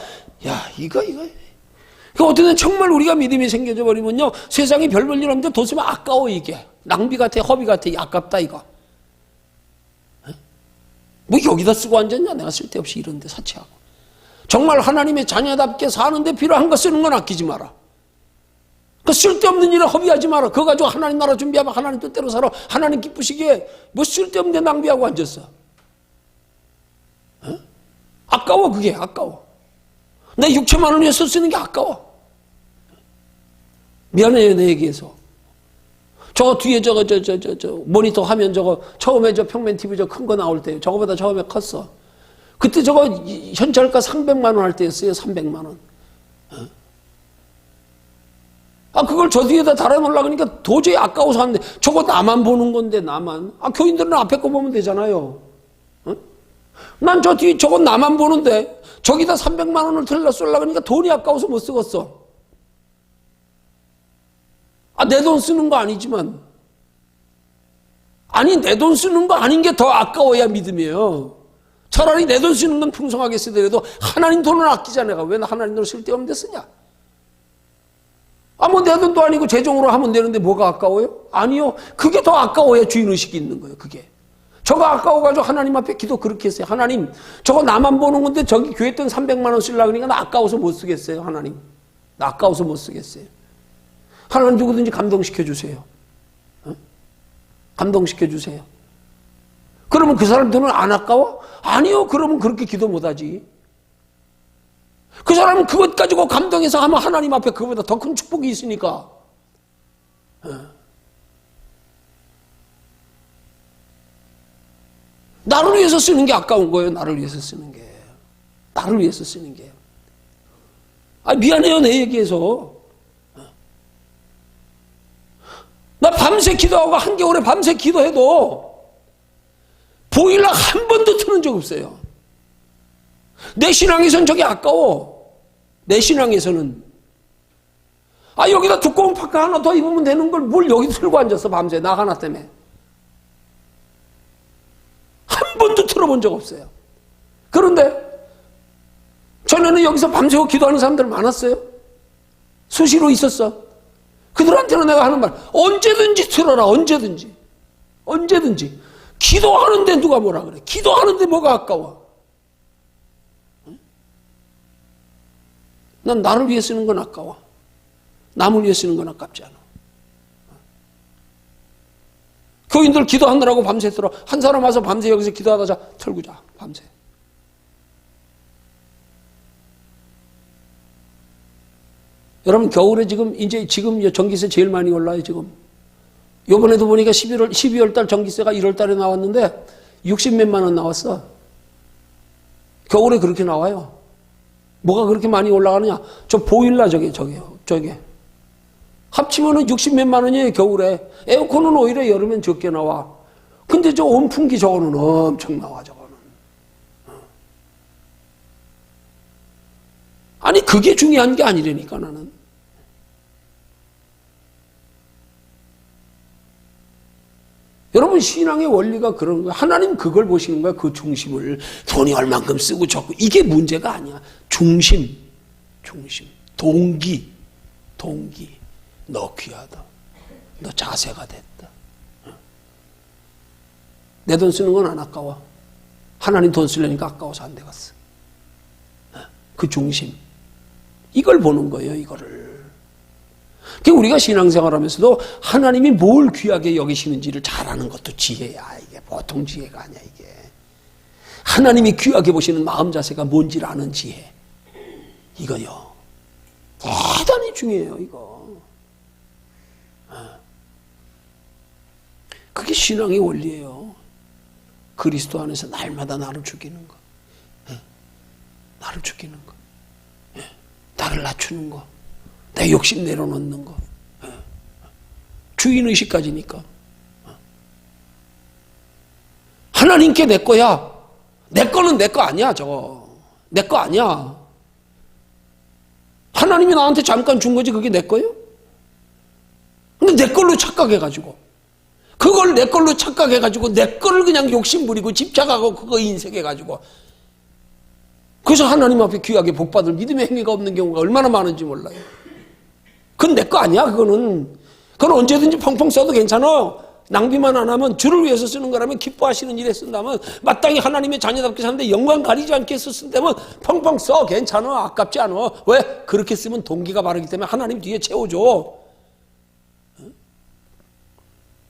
야, 이거 어쨌든 정말 우리가 믿음이 생겨져 버리면요, 세상에 별 볼 일 없는데 돈 쓰면 아까워. 이게 낭비 같아, 허비 같아, 아깝다 이거. 뭐 여기다 쓰고 앉았냐? 내가 쓸데없이 이런 데 사치하고. 정말 하나님의 자녀답게 사는데 필요한 거 쓰는 건 아끼지 마라. 그 쓸데없는 일에 허비하지 마라. 그거 가지고 하나님 나라 준비하면 하나님 뜻대로 살아. 하나님 기쁘시기에 뭐 쓸데없는 데 낭비하고 앉았어. 아까워. 그게 아까워. 내 6천만 원 위해서 쓰는 게 아까워. 미안해요, 내 얘기해서. 저거 뒤에 저거 모니터 화면 저거 처음에 저 평면 TV 저 큰 거 나올 때 저거보다 처음에 컸어. 그때 저거 현찰가 300만 원 할 때였어요. 300만 원. 그걸 저 뒤에다 달아놓으려고 하니까 도저히 아까워서 하는데 저거 나만 보는 건데 나만. 교인들은 앞에 거 보면 되잖아요. 난 저 뒤에 저거 나만 보는데 저기다 300만 원을 들러 쏠려고 하니까 돈이 아까워서 못 쓰겠어. 내 돈 쓰는 거 아니지만, 내 돈 쓰는 거 아닌 게 더 아까워야 믿음이에요. 차라리 내 돈 쓰는 건 풍성하게 쓰더라도 하나님 돈을 아끼자. 내가 왜 하나님 돈을 쓸데없는 데 쓰냐? 뭐 내 돈도 아니고 재정으로 하면 되는데 뭐가 아까워요? 아니요. 그게 더 아까워야 주인의식이 있는 거예요. 그게. 저거 아까워가지고 하나님 앞에 기도 그렇게 했어요. 하나님, 저거 나만 보는 건데 저기 교회 돈 300만 원 쓰려고 하니까 나 아까워서 못 쓰겠어요. 하나님. 나 아까워서 못 쓰겠어요. 하나님 누구든지 감동시켜 주세요. 감동시켜 주세요. 그러면 그 사람 돈은 안 아까워? 아니요. 그러면 그렇게 기도 못하지. 그 사람은 그것 가지고 감동해서 하면 하나님 앞에 그거보다 더 큰 축복이 있으니까. 나를 위해서 쓰는 게 아까운 거예요. 나를 위해서 쓰는 게. 나를 위해서 쓰는 게. 미안해요. 내 얘기해서. 나 밤새 기도하고 한겨울에 밤새 기도해도 보일러 한 번도 트는 적 없어요. 내 신앙에서는 저게 아까워. 내 신앙에서는. 여기다 두꺼운 파카 하나 더 입으면 되는 걸 뭘 여기 들고 앉았어, 밤새. 나 하나 때문에. 한 번도 틀어본 적 없어요. 그런데 전에는 여기서 밤새고 기도하는 사람들 많았어요. 수시로 있었어. 그들한테는 내가 하는 말, 언제든지 틀어라. 언제든지. 언제든지. 기도하는데 누가 뭐라 그래. 기도하는데 뭐가 아까워. 난 나를 위해 쓰는 건 아까워. 남을 위해 쓰는 건 아깝지 않아. 교인들 기도하느라고 밤새 들어. 한 사람 와서 밤새 여기서 기도하다 자, 털고 자. 밤새. 여러분, 겨울에 지금 전기세 제일 많이 올라요, 지금. 요번에도 보니까 12월 달 전기세가 1월 달에 나왔는데 60몇만 원 나왔어. 겨울에 그렇게 나와요. 뭐가 그렇게 많이 올라가느냐? 저 보일러 저게. 합치면은 60몇만 원이에요, 겨울에. 에어컨은 오히려 여름엔 적게 나와. 근데 저 온풍기 저거는 엄청 나와, 저거는. 아니, 그게 중요한 게 아니라니까, 나는. 여러분, 신앙의 원리가 그런 거예요. 하나님 그걸 보시는 거야, 그 중심을. 돈이 얼만큼 쓰고 적고. 이게 문제가 아니야. 중심. 동기. 너 귀하다. 너 자세가 됐다. 내 돈 쓰는 건 안 아까워. 하나님 돈 쓰려니까 아까워서 안 되겠어. 그 중심. 이걸 보는 거예요, 이거를. 그러니까 우리가 신앙생활 하면서도 하나님이 뭘 귀하게 여기시는지를 잘 아는 것도 지혜야. 이게 보통 지혜가 아니야, 이게. 하나님이 귀하게 보시는 마음 자세가 뭔지를 아는 지혜. 이거요. 대단히 중요해요, 이거. 그게 신앙의 원리예요. 그리스도 안에서 날마다 나를 죽이는 거. 나를 죽이는 거. 나를 낮추는 거. 내 욕심 내려놓는 거. 주인의식까지니까. 하나님께 내 거야. 내 거는 내 거 아니야, 저거. 내 거 아니야. 하나님이 나한테 잠깐 준 거지, 그게 내 거예요? 근데 내 걸로 착각해가지고. 그걸 내 걸로 착각해가지고, 내 거를 그냥 욕심 부리고 집착하고 그거 인색해가지고. 그래서 하나님 앞에 귀하게 복받을 믿음의 행위가 없는 경우가 얼마나 많은지 몰라요. 그건 내 거 아니야, 그거는. 그건 언제든지 펑펑 써도 괜찮아. 낭비만 안 하면 주를 위해서 쓰는 거라면 기뻐하시는 일에 쓴다면 마땅히 하나님의 자녀답게 사는데 영광 가리지 않게 쓴다면 펑펑 써. 괜찮아. 아깝지 않아. 왜? 그렇게 쓰면 동기가 바르기 때문에 하나님 뒤에 채워줘.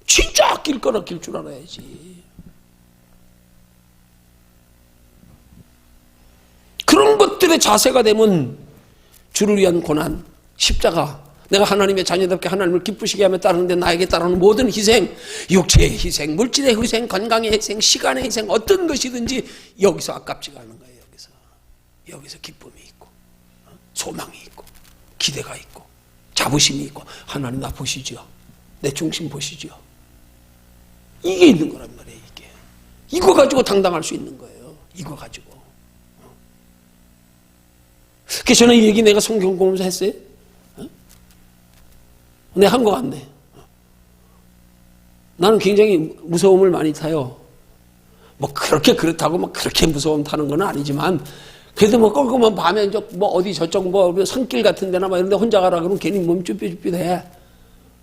진짜 아낄 건 아낄 줄 알아야지. 그런 것들의 자세가 되면 주를 위한 고난, 십자가, 내가 하나님의 자녀답게 하나님을 기쁘시게 하며 따르는데 나에게 따르는 모든 희생, 육체의 희생, 물질의 희생, 건강의 희생, 시간의 희생, 어떤 것이든지 여기서 아깝지가 않은 거예요. 여기서 기쁨이 있고 소망이 있고 기대가 있고 자부심이 있고 하나님 나 보시죠. 내 중심 보시죠. 이게 있는 거란 말이에요. 이거 가지고 당당할 수 있는 거예요. 이거 가지고. 그래서 저는 이 얘기 내가 성경 보면서 했어요. 내가 한 거 같네. 나는 굉장히 무서움을 많이 타요. 뭐 그렇게 그렇다고 뭐 그렇게 무서움 타는 건 아니지만 그래도 뭐 꼼꼼한 밤에 뭐 어디 저쪽 뭐 산길 같은 데나 막 이런 데 혼자 가라 그러면 괜히 몸이 쭈삣쭈삣해.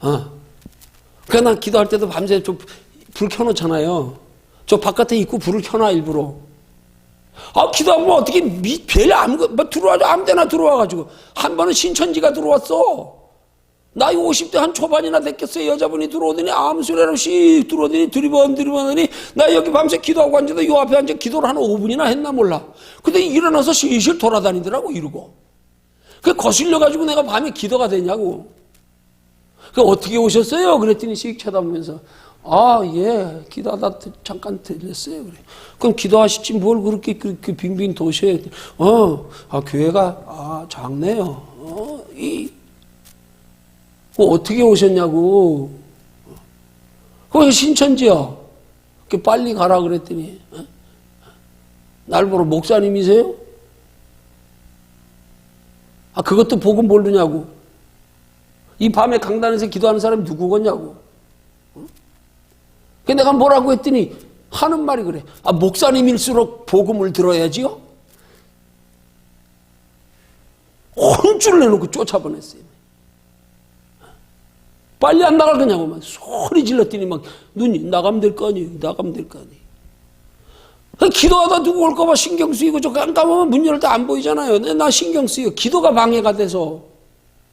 그러니까 난 기도할 때도 밤새 좀 불 켜놓잖아요. 저 바깥에 입구 불을 켜놔 일부러. 기도하면 어떻게 별 뭐 들어와줘. 아무 데나 들어와가지고. 한 번은 신천지가 들어왔어. 나이 50대 한 초반이나 됐겠어요. 여자분이 들어오더니 아무 소리 없이 들어오더니 드리번하더니 나 여기 밤새 기도하고 앉아도 요 앞에 앉아 기도를 한 5분이나 했나 몰라. 근데 일어나서 실실 돌아다니더라고 이러고. 그게 거슬려가지고 내가 밤에 기도가 되냐고. 그 어떻게 오셨어요? 그랬더니 씩 쳐다보면서 예, 기도하다 잠깐 들렸어요. 그래. 그럼 기도하시지 뭘 그렇게 빙빙 도셔야 돼. 교회가 작네요. 어떻게 오셨냐고. 신천지요. 빨리 가라 그랬더니 날 보러 목사님이세요? 그것도 보고 모르냐고. 이 밤에 강단에서 기도하는 사람이 누구겠냐고. 내가 뭐라고 했더니 하는 말이 그래. 목사님일수록 복음을 들어야지요? 혼쭐 내놓고 쫓아보냈어요. 빨리 안 나갈 거냐고 막 소리 질렀더니 막 눈이 나가면 될 거 아니에요. 나가면 될 거 아니에요. 기도하다 누구 올까봐 신경 쓰이고 저 깜깜하면 문 열을 때 안 보이잖아요. 나 신경 쓰여. 기도가 방해가 돼서.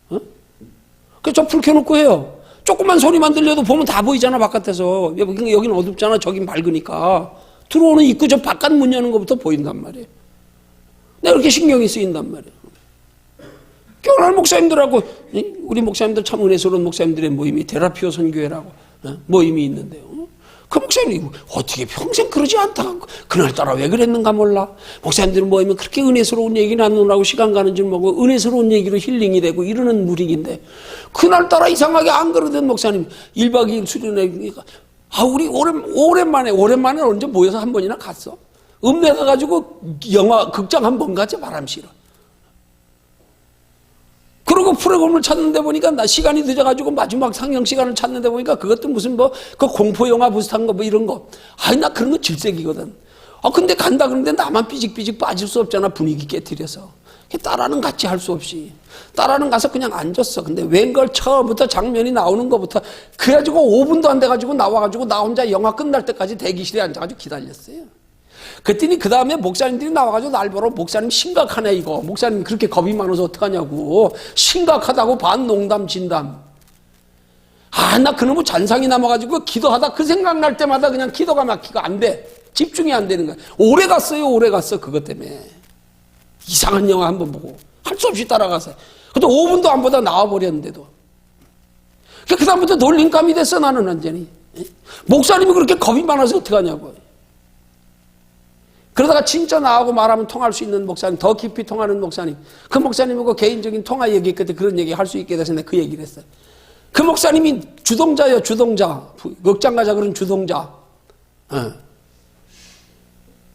그래서 저 불 켜놓고 해요. 조금만 소리만 들려도 보면 다 보이잖아 바깥에서. 여기는 어둡잖아. 저긴 밝으니까. 들어오는 입구 저 바깥 문 여는 것부터 보인단 말이에요. 내가 그렇게 신경이 쓰인단 말이에요. 교회 목사님들하고 우리 목사님들 참 은혜스러운 목사님들의 모임이 데라피오 선교회라고 모임이 있는데요. 그 목사님이 어떻게 평생 그러지 않다. 그날따라 왜 그랬는가 몰라. 목사님들 모이면 그렇게 은혜스러운 얘기 나누느라고 시간 가는 줄 모르고 은혜스러운 얘기로 힐링이 되고 이러는 무리인데 그날따라 이상하게 안 그러던 목사님 1박 2일 수련회니까 우리 오랜만에 언제 모여서 한 번이나 갔어. 읍내 가가지고 영화 극장 한 번 가자 바람 싫어. 그리고 프로그램을 찾는데 보니까 나 시간이 늦어가지고 마지막 상영 시간을 찾는데 보니까 그것도 무슨 그 공포영화 비슷한 거 이런 거. 나 그런 거 질색이거든. 근데 간다 그러는데 나만 삐직삐직 빠질 수 없잖아. 분위기 깨트려서. 딸아는 같이 할 수 없이. 딸아는 가서 그냥 앉았어. 근데 웬걸 처음부터 장면이 나오는 거부터 그래가지고 5분도 안 돼가지고 나와가지고 나 혼자 영화 끝날 때까지 대기실에 앉아가지고 기다렸어요. 그랬더니 그 다음에 목사님들이 나와가지고 날 보러 목사님 심각하네 이거. 목사님 그렇게 겁이 많아서 어떡하냐고. 심각하다고 반농담 진담. 나 그놈의 잔상이 남아가지고 기도하다 그 생각날 때마다 그냥 기도가 막히고 안 돼. 집중이 안 되는 거야. 오래 갔어 그것 때문에. 이상한 영화 한번 보고 할 수 없이 따라가서. 근데 5분도 안 보다 나와버렸는데도. 그 다음부터 놀림감이 됐어 나는 완전히. 목사님이 그렇게 겁이 많아서 어떡하냐고. 그러다가 진짜 나하고 말하면 통할 수 있는 목사님, 더 깊이 통하는 목사님, 그 목사님하고 개인적인 통화 얘기 끝에 그런 얘기 할 수 있게 돼서 내가 그 얘기를 했어요. 그 목사님이 주동자예요, 주동자. 극장 가자 그런 주동자.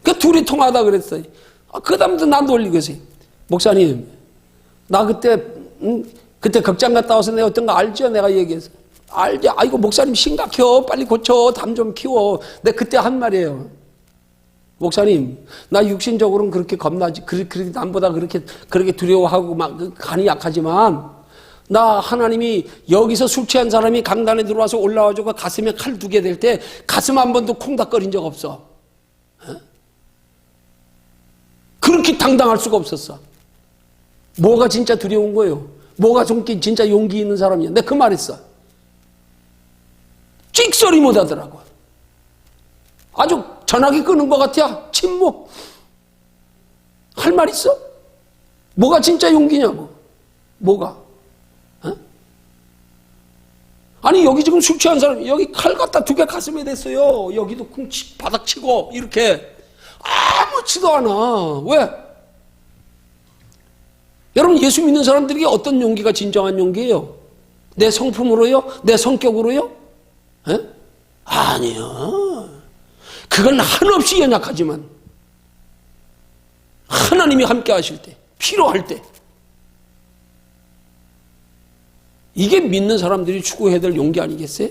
그 둘이 통하다 그랬어요. 그 다음부터 난 놀리고 있어요. 목사님, 나 그때 극장 갔다 와서 내가 어떤 거 알죠? 내가 얘기했어. 알죠? 이거 목사님 심각해요. 빨리 고쳐. 담 좀 키워. 내가 그때 한 말이에요. 목사님, 나 육신적으로는 그렇게 겁나지, 남보다 그렇게 두려워하고 막 간이 약하지만, 나 하나님이 여기서 술 취한 사람이 강단에 들어와서 올라와주고 가슴에 칼 두게 될 때 가슴 한 번도 콩닥거린 적 없어. 그렇게 당당할 수가 없었어. 뭐가 진짜 두려운 거예요? 뭐가 진짜 용기 있는 사람이야? 내가 그 말했어. 찍소리 못 하더라고. 아주 전화기 끄는 것 같아. 침묵. 할 말 있어? 뭐가 진짜 용기냐고. 뭐가? 아니 여기 지금 술 취한 사람 여기 칼 갖다 2개 가슴에 댔어요. 여기도 바닥 치고 이렇게 아무렇지도 않아. 왜? 여러분 예수 믿는 사람들에게 어떤 용기가 진정한 용기예요? 내 성품으로요? 내 성격으로요? 아니요. 그건 한없이 연약하지만 하나님이 함께 하실 때, 필요할 때 이게 믿는 사람들이 추구해야 될 용기 아니겠어요?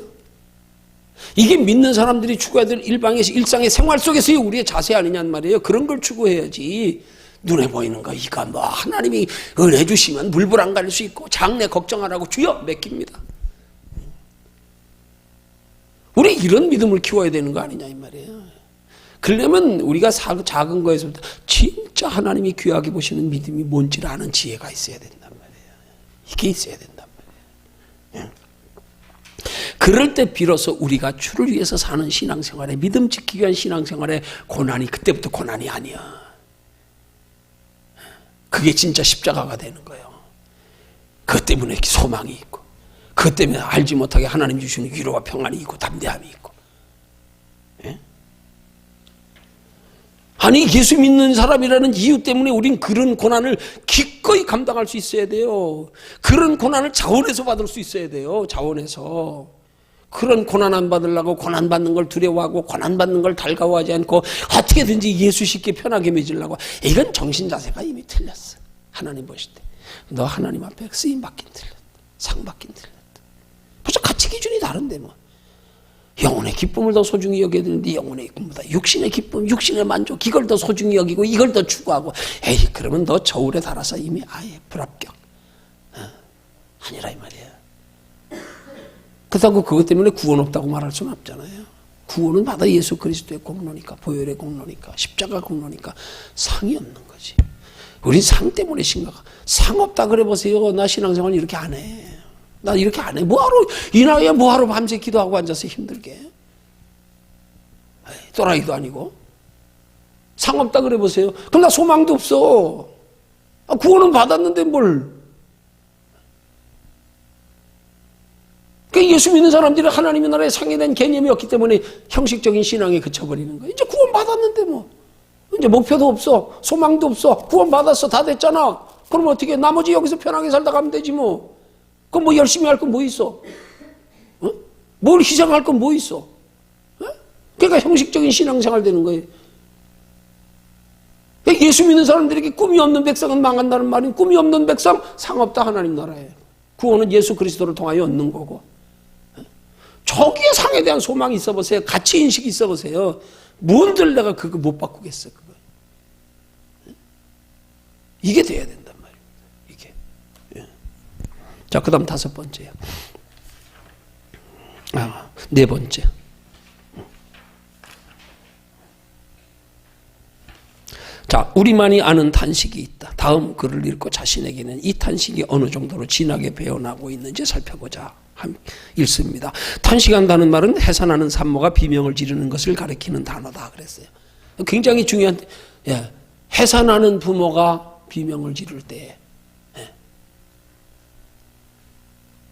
이게 믿는 사람들이 추구해야 될 일상의 생활 속에서의 우리의 자세 아니냔 말이에요. 그런 걸 추구해야지. 눈에 보이는 거 이거 하나님이 은혜 주시면 물불 안 가릴 수 있고 장래 걱정 안 하고 주여 맡깁니다. 우리 이런 믿음을 키워야 되는 거 아니냐 이 말이에요. 그러려면 우리가 작은 거에서부터 진짜 하나님이 귀하게 보시는 믿음이 뭔지를 아는 지혜가 있어야 된단 말이에요. 이게 있어야 된단 말이에요. 그럴 때 비로소 우리가 주를 위해서 사는 신앙생활에 믿음 지키기 위한 신앙생활에 고난이 그때부터 고난이 아니야. 그게 진짜 십자가가 되는 거예요. 그것 때문에 소망이 있고 그것 때문에 알지 못하게 하나님 주시는 위로와 평안이 있고 담대함이 있고. 아니 예수 믿는 사람이라는 이유 때문에 우린 그런 고난을 기꺼이 감당할 수 있어야 돼요. 그런 고난을 자원해서 받을 수 있어야 돼요. 자원해서. 그런 고난 안 받으려고 고난 받는 걸 두려워하고 고난 받는 걸 달가워하지 않고 어떻게든지 예수식게 편하게 맺으려고, 이건 정신 자세가 이미 틀렸어. 하나님 보실 때 너 하나님 앞에 쓰임 받긴 틀렸다, 상 받긴 틀렸다. 벌써 가치 기준이 다른데 뭐. 영혼의 기쁨을 더 소중히 여겨야 되는데 영혼의 기쁨보다 육신의 기쁨, 육신의 만족, 이걸 더 소중히 여기고 이걸 더 추구하고, 에이 그러면 너 저울에 달아서 이미 아예 불합격. 아니라 이 말이야. 그렇다고 그것 때문에 구원 없다고 말할 수는 없잖아요. 구원은 바다 예수 그리스도의 공로니까, 보혈의 공로니까, 십자가 공로니까 상이 없는 거지. 우린 상 때문에 심각하. 상 없다 그래 보세요. 나 신앙생활 이렇게 안 해. 나 이렇게 안 해. 뭐하러 이 나이에 뭐하러 밤새 기도하고 앉아서 힘들게. 에이, 또라이도 아니고. 상 없다 그래 보세요. 그럼 나 소망도 없어. 구원은 받았는데 뭘. 그러니까 예수 믿는 사람들이 하나님의 나라에 상에 대한 개념이 없기 때문에 형식적인 신앙에 그쳐버리는 거야. 이제 구원 받았는데 뭐. 이제 목표도 없어. 소망도 없어. 구원 받았어. 다 됐잖아. 그럼 어떻게 나머지 여기서 편하게 살다 가면 되지 뭐. 그럼 뭐 열심히 할 건 뭐 있어? 어? 뭘 희생할 건 뭐 있어? 어? 그러니까 형식적인 신앙생활 되는 거예요. 예수 믿는 사람들에게 꿈이 없는 백성은 망한다는 말인, 꿈이 없는 백성 상 없다 하나님 나라에. 구원은 예수 그리스도를 통하여 얻는 거고. 저기에 상에 대한 소망이 있어 보세요. 가치 인식이 있어 보세요. 뭔들 내가 그거 못 바꾸겠어. 그거. 이게 돼야 된단 말입니다. 이게. 자, 그 다음 5번째요. 네 번째. 자, 우리만이 아는 탄식이 있다. 다음 글을 읽고 자신에게는 이 탄식이 어느 정도로 진하게 배어나고 있는지 살펴보자. 읽습니다. 탄식한다는 말은 해산하는 산모가 비명을 지르는 것을 가리키는 단어다 그랬어요. 굉장히 중요한, 예, 해산하는 부모가 비명을 지를 때, 예,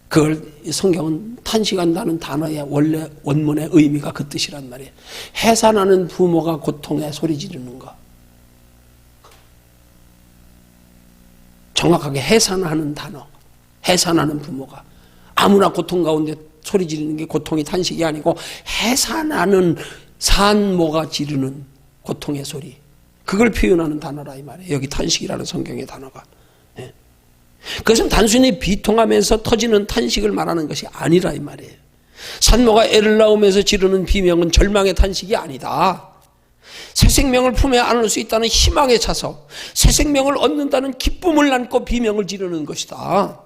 그걸 성경은 탄식한다는 단어의 원래 원문의 의미가 그 뜻이란 말이에요. 해산하는 부모가 고통에 소리 지르는 거. 정확하게 해산하는 단어, 해산하는 부모가. 아무나 고통 가운데 소리 지르는 게 고통이 탄식이 아니고 해산하는 산모가 지르는 고통의 소리, 그걸 표현하는 단어라 이 말이에요. 여기 탄식이라는 성경의 단어가. 예. 그것은 단순히 비통하면서 터지는 탄식을 말하는 것이 아니라 이 말이에요. 산모가 애를 낳으면서 지르는 비명은 절망의 탄식이 아니다. 새 생명을 품에 안을 수 있다는 희망에 차서 새 생명을 얻는다는 기쁨을 안고 비명을 지르는 것이다.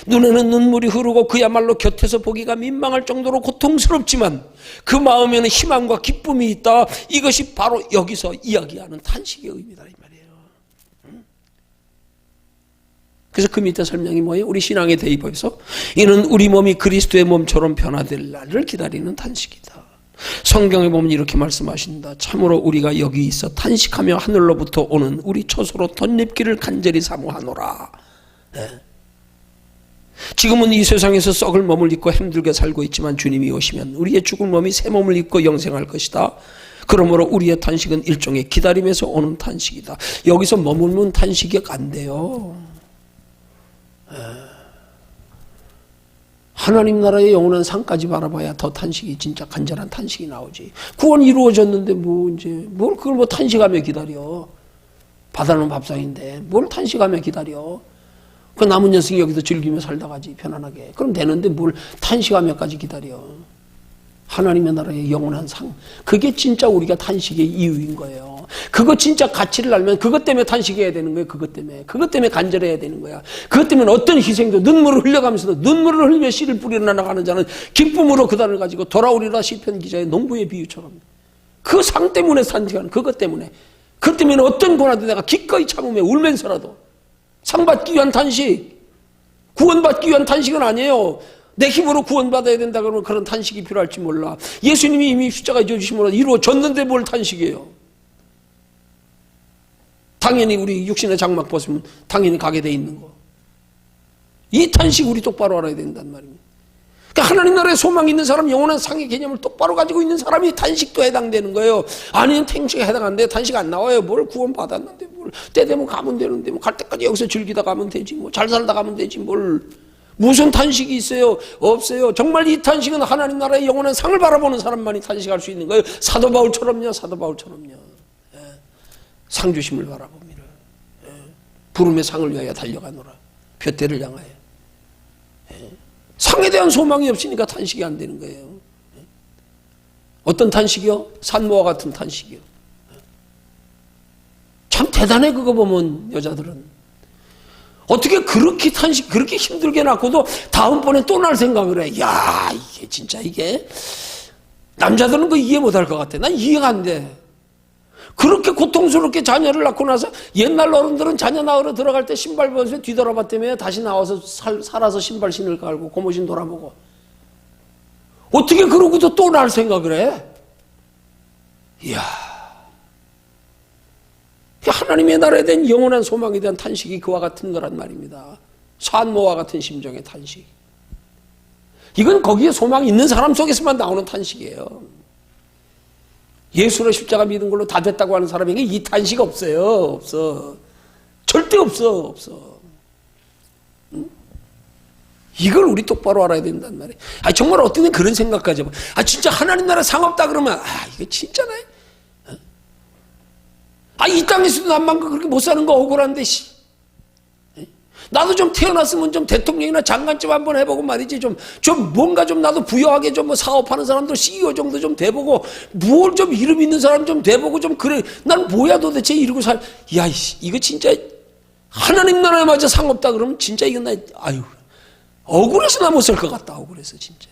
눈에는 눈물이 흐르고 그야말로 곁에서 보기가 민망할 정도로 고통스럽지만 그 마음에는 희망과 기쁨이 있다. 이것이 바로 여기서 이야기하는 탄식의 의미다 이 말이에요. 그래서 그 밑에 설명이 뭐예요? 우리 신앙의 대입에서 이는 우리 몸이 그리스도의 몸처럼 변화될 날을 기다리는 탄식이다. 성경에 보면 이렇게 말씀하신다. 참으로 우리가 여기 있어 탄식하며 하늘로부터 오는 우리 초소로 덧입기를 간절히 사모하노라. 네. 지금은 이 세상에서 썩을 몸을 입고 힘들게 살고 있지만 주님이 오시면 우리의 죽은 몸이 새 몸을 입고 영생할 것이다. 그러므로 우리의 탄식은 일종의 기다림에서 오는 탄식이다. 여기서 머물면 탄식이 안 돼요. 하나님 나라의 영원한 상까지 바라봐야 더 탄식이, 진짜 간절한 탄식이 나오지. 구원이 이루어졌는데 뭐 이제 뭘 그걸 뭐 탄식하며 기다려. 바다는 밥상인데 뭘 탄식하며 기다려. 그 남은 녀석이 여기서 즐기며 살다 가지 편안하게. 그럼 되는데 뭘 탄식하며까지 기다려. 하나님의 나라의 영원한 상, 그게 진짜 우리가 탄식의 이유인 거예요. 그거 진짜 가치를 알면 그것 때문에 탄식해야 되는 거예요. 그것 때문에 간절해야 되는 거야. 그것 때문에 어떤 희생도, 눈물을 흘려가면서도 눈물을 흘리며 씨를 뿌리러 나가는 자는 기쁨으로 그단을 가지고 돌아오리라. 시편 기자의 농부의 비유처럼. 그 상 때문에 탄식하는, 그것 때문에 어떤 고난도 내가 기꺼이 참으며 울면서라도 상 받기 위한 탄식, 구원받기 위한 탄식은 아니에요. 내 힘으로 구원받아야 된다 그러면 그런 탄식이 필요할지 몰라. 예수님이 이미 십자가에 져주심으로 이루어졌는데 뭘 탄식이에요. 당연히 우리 육신의 장막 벗으면 당연히 가게 돼 있는 거. 이 탄식 우리 똑바로 알아야 된단 말입니다. 그러니까 하나님 나라에 소망이 있는 사람, 영원한 상의 개념을 똑바로 가지고 있는 사람이 탄식도 해당되는 거예요. 아니면 탄식에 해당 안 돼. 탄식 안 나와요. 뭘 구원 받았는데 뭘 때 되면 가면 되는데 뭐 갈 때까지 여기서 즐기다 가면 되지. 뭐 잘 살다 가면 되지. 뭘 무슨 탄식이 있어요? 없어요. 정말 이 탄식은 하나님 나라의 영원한 상을 바라보는 사람만이 탄식할 수 있는 거예요. 사도 바울처럼요. 사도 바울처럼요. 예. 상 주심을 바라봅니다. 예. 부름의 상을 위하여 달려가노라. 둯대를 향하여. 예. 상에 대한 소망이 없으니까 탄식이 안 되는 거예요. 예. 어떤 탄식이요? 산모와 같은 탄식이요. 예. 참 대단해. 그거 보면 여자들은. 어떻게 그렇게 탄식, 그렇게 힘들게 낳고도 다음번에 또 날 생각을 해. 야, 이게 진짜 이게. 남자들은 그 이해 못할 것 같아. 난 이해가 안 돼. 그렇게 고통스럽게 자녀를 낳고 나서 옛날 어른들은 자녀 낳으러 들어갈 때 신발 벗으면 뒤돌아봤다며 다시 나와서 살아서 신발 신을 깔고 고무신 돌아보고. 어떻게 그러고도 또 날 생각을 해? 이야. 하나님의 나라에 대한 영원한 소망에 대한 탄식이 그와 같은 거란 말입니다. 산모와 같은 심정의 탄식. 이건 거기에 소망이 있는 사람 속에서만 나오는 탄식이에요. 예수를 십자가 믿은 걸로 다 됐다고 하는 사람에게 이 탄식 없어요. 없어. 절대 없어. 응? 이걸 우리 똑바로 알아야 된단 말이에요. 정말 어떤 데 그런 생각까지 해봐. 진짜 하나님 나라 상 없다 그러면 이거 진짜네. 이 땅에서도 남만큼 그렇게 못 사는 거 억울한데, 나도 좀 태어났으면 좀 대통령이나 장관쯤 한번 해보고 말이지. 좀 뭔가 좀 나도 부여하게 좀 뭐 사업하는 사람들 CEO 정도 좀 돼보고, 뭘 좀 이름 있는 사람 좀 돼보고 좀 그래. 난 뭐야 도대체 이러고 이거 진짜 하나님 나라에 맞아 상 없다 그러면 진짜 이건 억울해서 나 못 살 것 같다. 억울해서 진짜.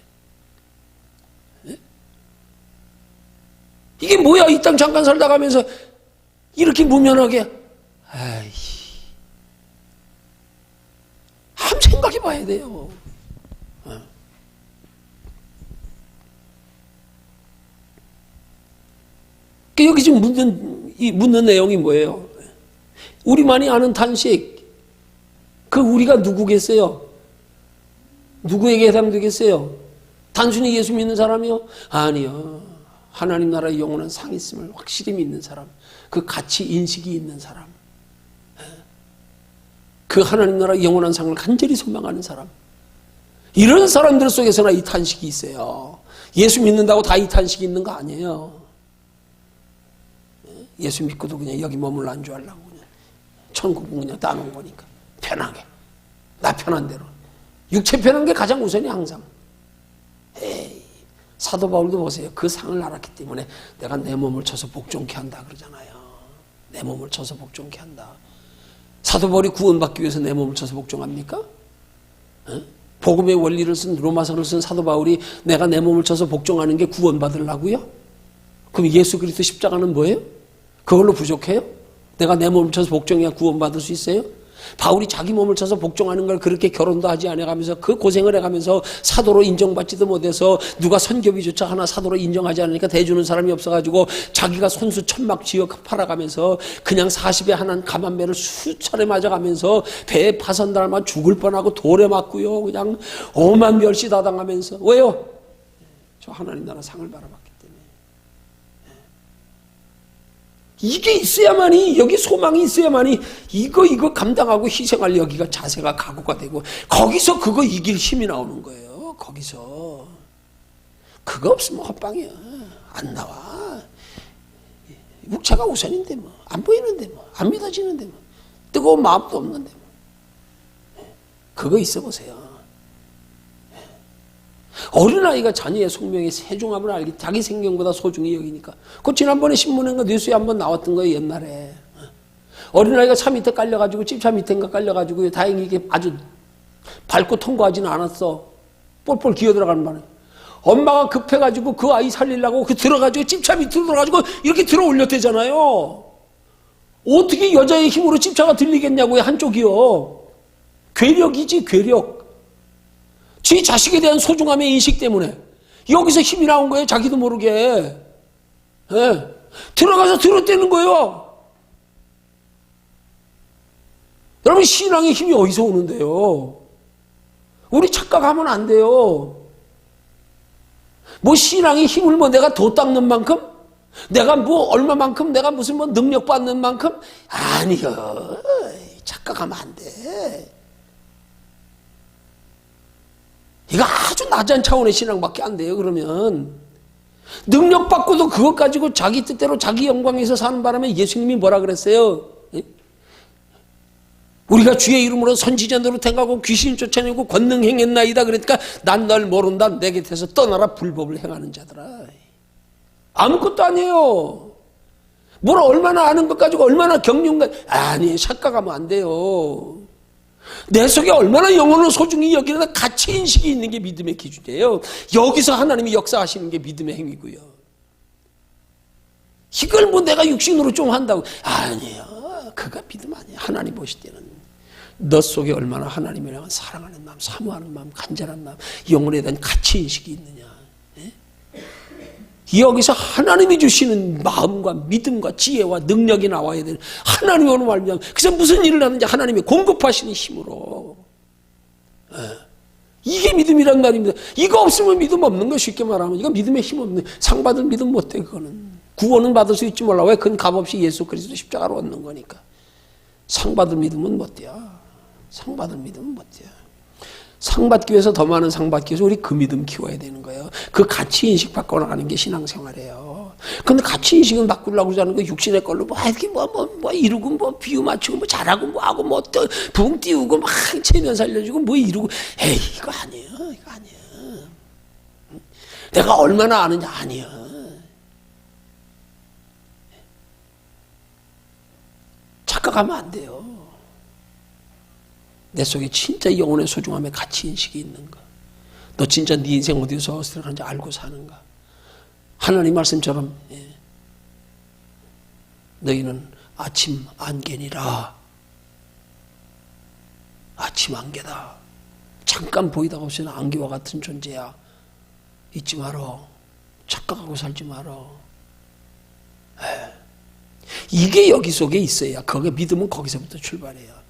이게 뭐야 이 땅 잠깐 살다 가면서 이렇게 무면하게. 한번 생각해 봐야 돼요. 여기 지금 묻는 내용이 뭐예요? 우리만이 아는 탄식. 우리가 누구겠어요? 누구에게 해당되겠어요? 단순히 예수 믿는 사람이요? 아니요. 하나님 나라의 영원한 상이 있음을 확실히 믿는 사람. 그 가치 인식이 있는 사람. 그 하나님 나라의 영원한 상을 간절히 소망하는 사람. 이런 사람들 속에서나 이 탄식이 있어요. 예수 믿는다고 다 이 탄식이 있는 거 아니에요. 예수 믿고도 그냥 여기 머물러 안 줄 알라고 그냥 천국은 그냥 따놓은 거니까 편하게 나 편한 대로 육체 편한 게 가장 우선이 항상. 사도 바울도 보세요. 그 상을 알았기 때문에 내가 내 몸을 쳐서 복종케 한다 그러잖아요. 내 몸을 쳐서 복종케 한다. 사도 바울이 구원받기 위해서 내 몸을 쳐서 복종합니까? 복음의 원리를 쓴 로마서를 쓴 사도 바울이 내가 내 몸을 쳐서 복종하는 게 구원받으려고요? 그럼 예수 그리스도 십자가는 뭐예요? 그걸로 부족해요? 내가 내 몸을 쳐서 복종해야 구원받을 수 있어요? 바울이 자기 몸을 쳐서 복종하는 걸 그렇게 결혼도 하지 않아가면서 그 고생을 해가면서 사도로 인정받지도 못해서 누가 선교비조차 하나 사도로 인정하지 않으니까 대주는 사람이 없어가지고 자기가 손수 천막 쥐어 팔아가면서 그냥 40에 하나 감한배를 수차례 맞아가면서 배에 파선달만 죽을 뻔하고 돌에 맞고요. 그냥 오만 멸시 다 당하면서. 왜요? 저 하나님 나라 상을 바라봤기 때문에. 이게 있어야만이, 여기 소망이 있어야만이 이거 감당하고 희생할 여기가 자세가 각오가 되고, 거기서 그거 이길 힘이 나오는 거예요. 거기서. 그거 없으면 헛방이야. 안 나와. 육체가 우선인데 뭐, 안 보이는데 뭐, 안 믿어지는데 뭐, 뜨거운 마음도 없는데 뭐. 그거 있어 보세요. 어린아이가 자녀의 속명의 세중함을 알기, 자기 생명보다 소중히 여기니까. 그 지난번에 신문인가 뉴스에 한번 나왔던 거예요, 옛날에. 어린아이가 차 밑에 깔려가지고, 집차 밑에인가 깔려가지고, 다행히 이게 아주 밟고 통과하지는 않았어. 뻘뻘 기어들어가는 바람에. 엄마가 급해가지고 그 아이 살리려고 들어가지고, 집차 밑으로 들어가지고, 이렇게 들어 올렸대잖아요. 어떻게 여자의 힘으로 집차가 들리겠냐고요, 한쪽이요. 괴력이지, 괴력. 지 자식에 대한 소중함의 인식 때문에 여기서 힘이 나온 거예요. 자기도 모르게. 네. 들어가서 들었대는 거예요. 여러분, 신앙의 힘이 어디서 오는데요? 우리 착각하면 안 돼요. 뭐 신앙의 힘을 뭐 내가 더 닦는 만큼, 내가 뭐 얼마만큼, 내가 무슨 뭐 능력 받는 만큼, 아니요. 착각하면 안 돼. 이거 아주 낮은 차원의 신앙밖에 안 돼요. 그러면 능력 받고도 그것 가지고 자기 뜻대로 자기 영광에서 사는 바람에 예수님이 뭐라 그랬어요? 우리가 주의 이름으로 선지자 노릇행하고 귀신 쫓아내고 권능 행했나이다. 그러니까 난 널 모른다. 내 곁에서 떠나라. 불법을 행하는 자들아. 아무것도 아니에요. 뭘 얼마나 아는 것 가지고 얼마나 경륜가. 아니, 착각하면 안 돼요. 내 속에 얼마나 영혼을 소중히 여기는 가치인식이 있는 게 믿음의 기준이에요. 여기서 하나님이 역사하시는 게 믿음의 행위고요. 이걸 뭐 내가 육신으로 좀 한다고. 아니에요. 그가 믿음 아니에요. 하나님 보실 때는 너 속에 얼마나 하나님을 향한 사랑하는 마음, 사모하는 마음, 간절한 마음, 영혼에 대한 가치인식이 있느냐. 여기서 하나님이 주시는 마음과 믿음과 지혜와 능력이 나와야 되는, 하나님이 오늘 말미암아 그래서 무슨 일을 하는지 하나님이 공급하시는 힘으로. 이게 믿음이란 말입니다. 이거 없으면 믿음 없는 거. 쉽게 말하면 이거 믿음의 힘 없는, 상 받을 믿음 못 돼. 그거는 구원은 받을 수 있지 몰라. 왜? 그건 값없이 예수 그리스도 십자가로 얻는 거니까. 상 받을 믿음은 못 돼요. 상 받을 믿음은 못 돼요. 상 받기 위해서, 더 많은 상 받기 위해서 우리 그 믿음 키워야 되는 거예요. 그 가치인식 바꿔 나가는 게 신앙생활이에요. 근데 가치인식은 바꾸려고 그러자는 거 육신의 걸로 이렇게 이루고 비유 맞추고 잘하고 하고 또 붕 띄우고 체면 살려주고 이루고. 에이, 이거 아니에요. 이거 아니에요. 내가 얼마나 아느냐. 아니에요. 착각하면 안 돼요. 내 속에 진짜 영혼의 소중함에 가치인식이 있는가? 너 진짜 네 인생 어디서 어디서 들어가는지 알고 사는가? 하나님 말씀처럼 너희는 아침 안개니라. 아침 안개다. 잠깐 보이다가 없으면 안개와 같은 존재야. 잊지 말어. 착각하고 살지 말어. 이게 여기 속에 있어야, 거기 믿음은 거기서부터 출발해요.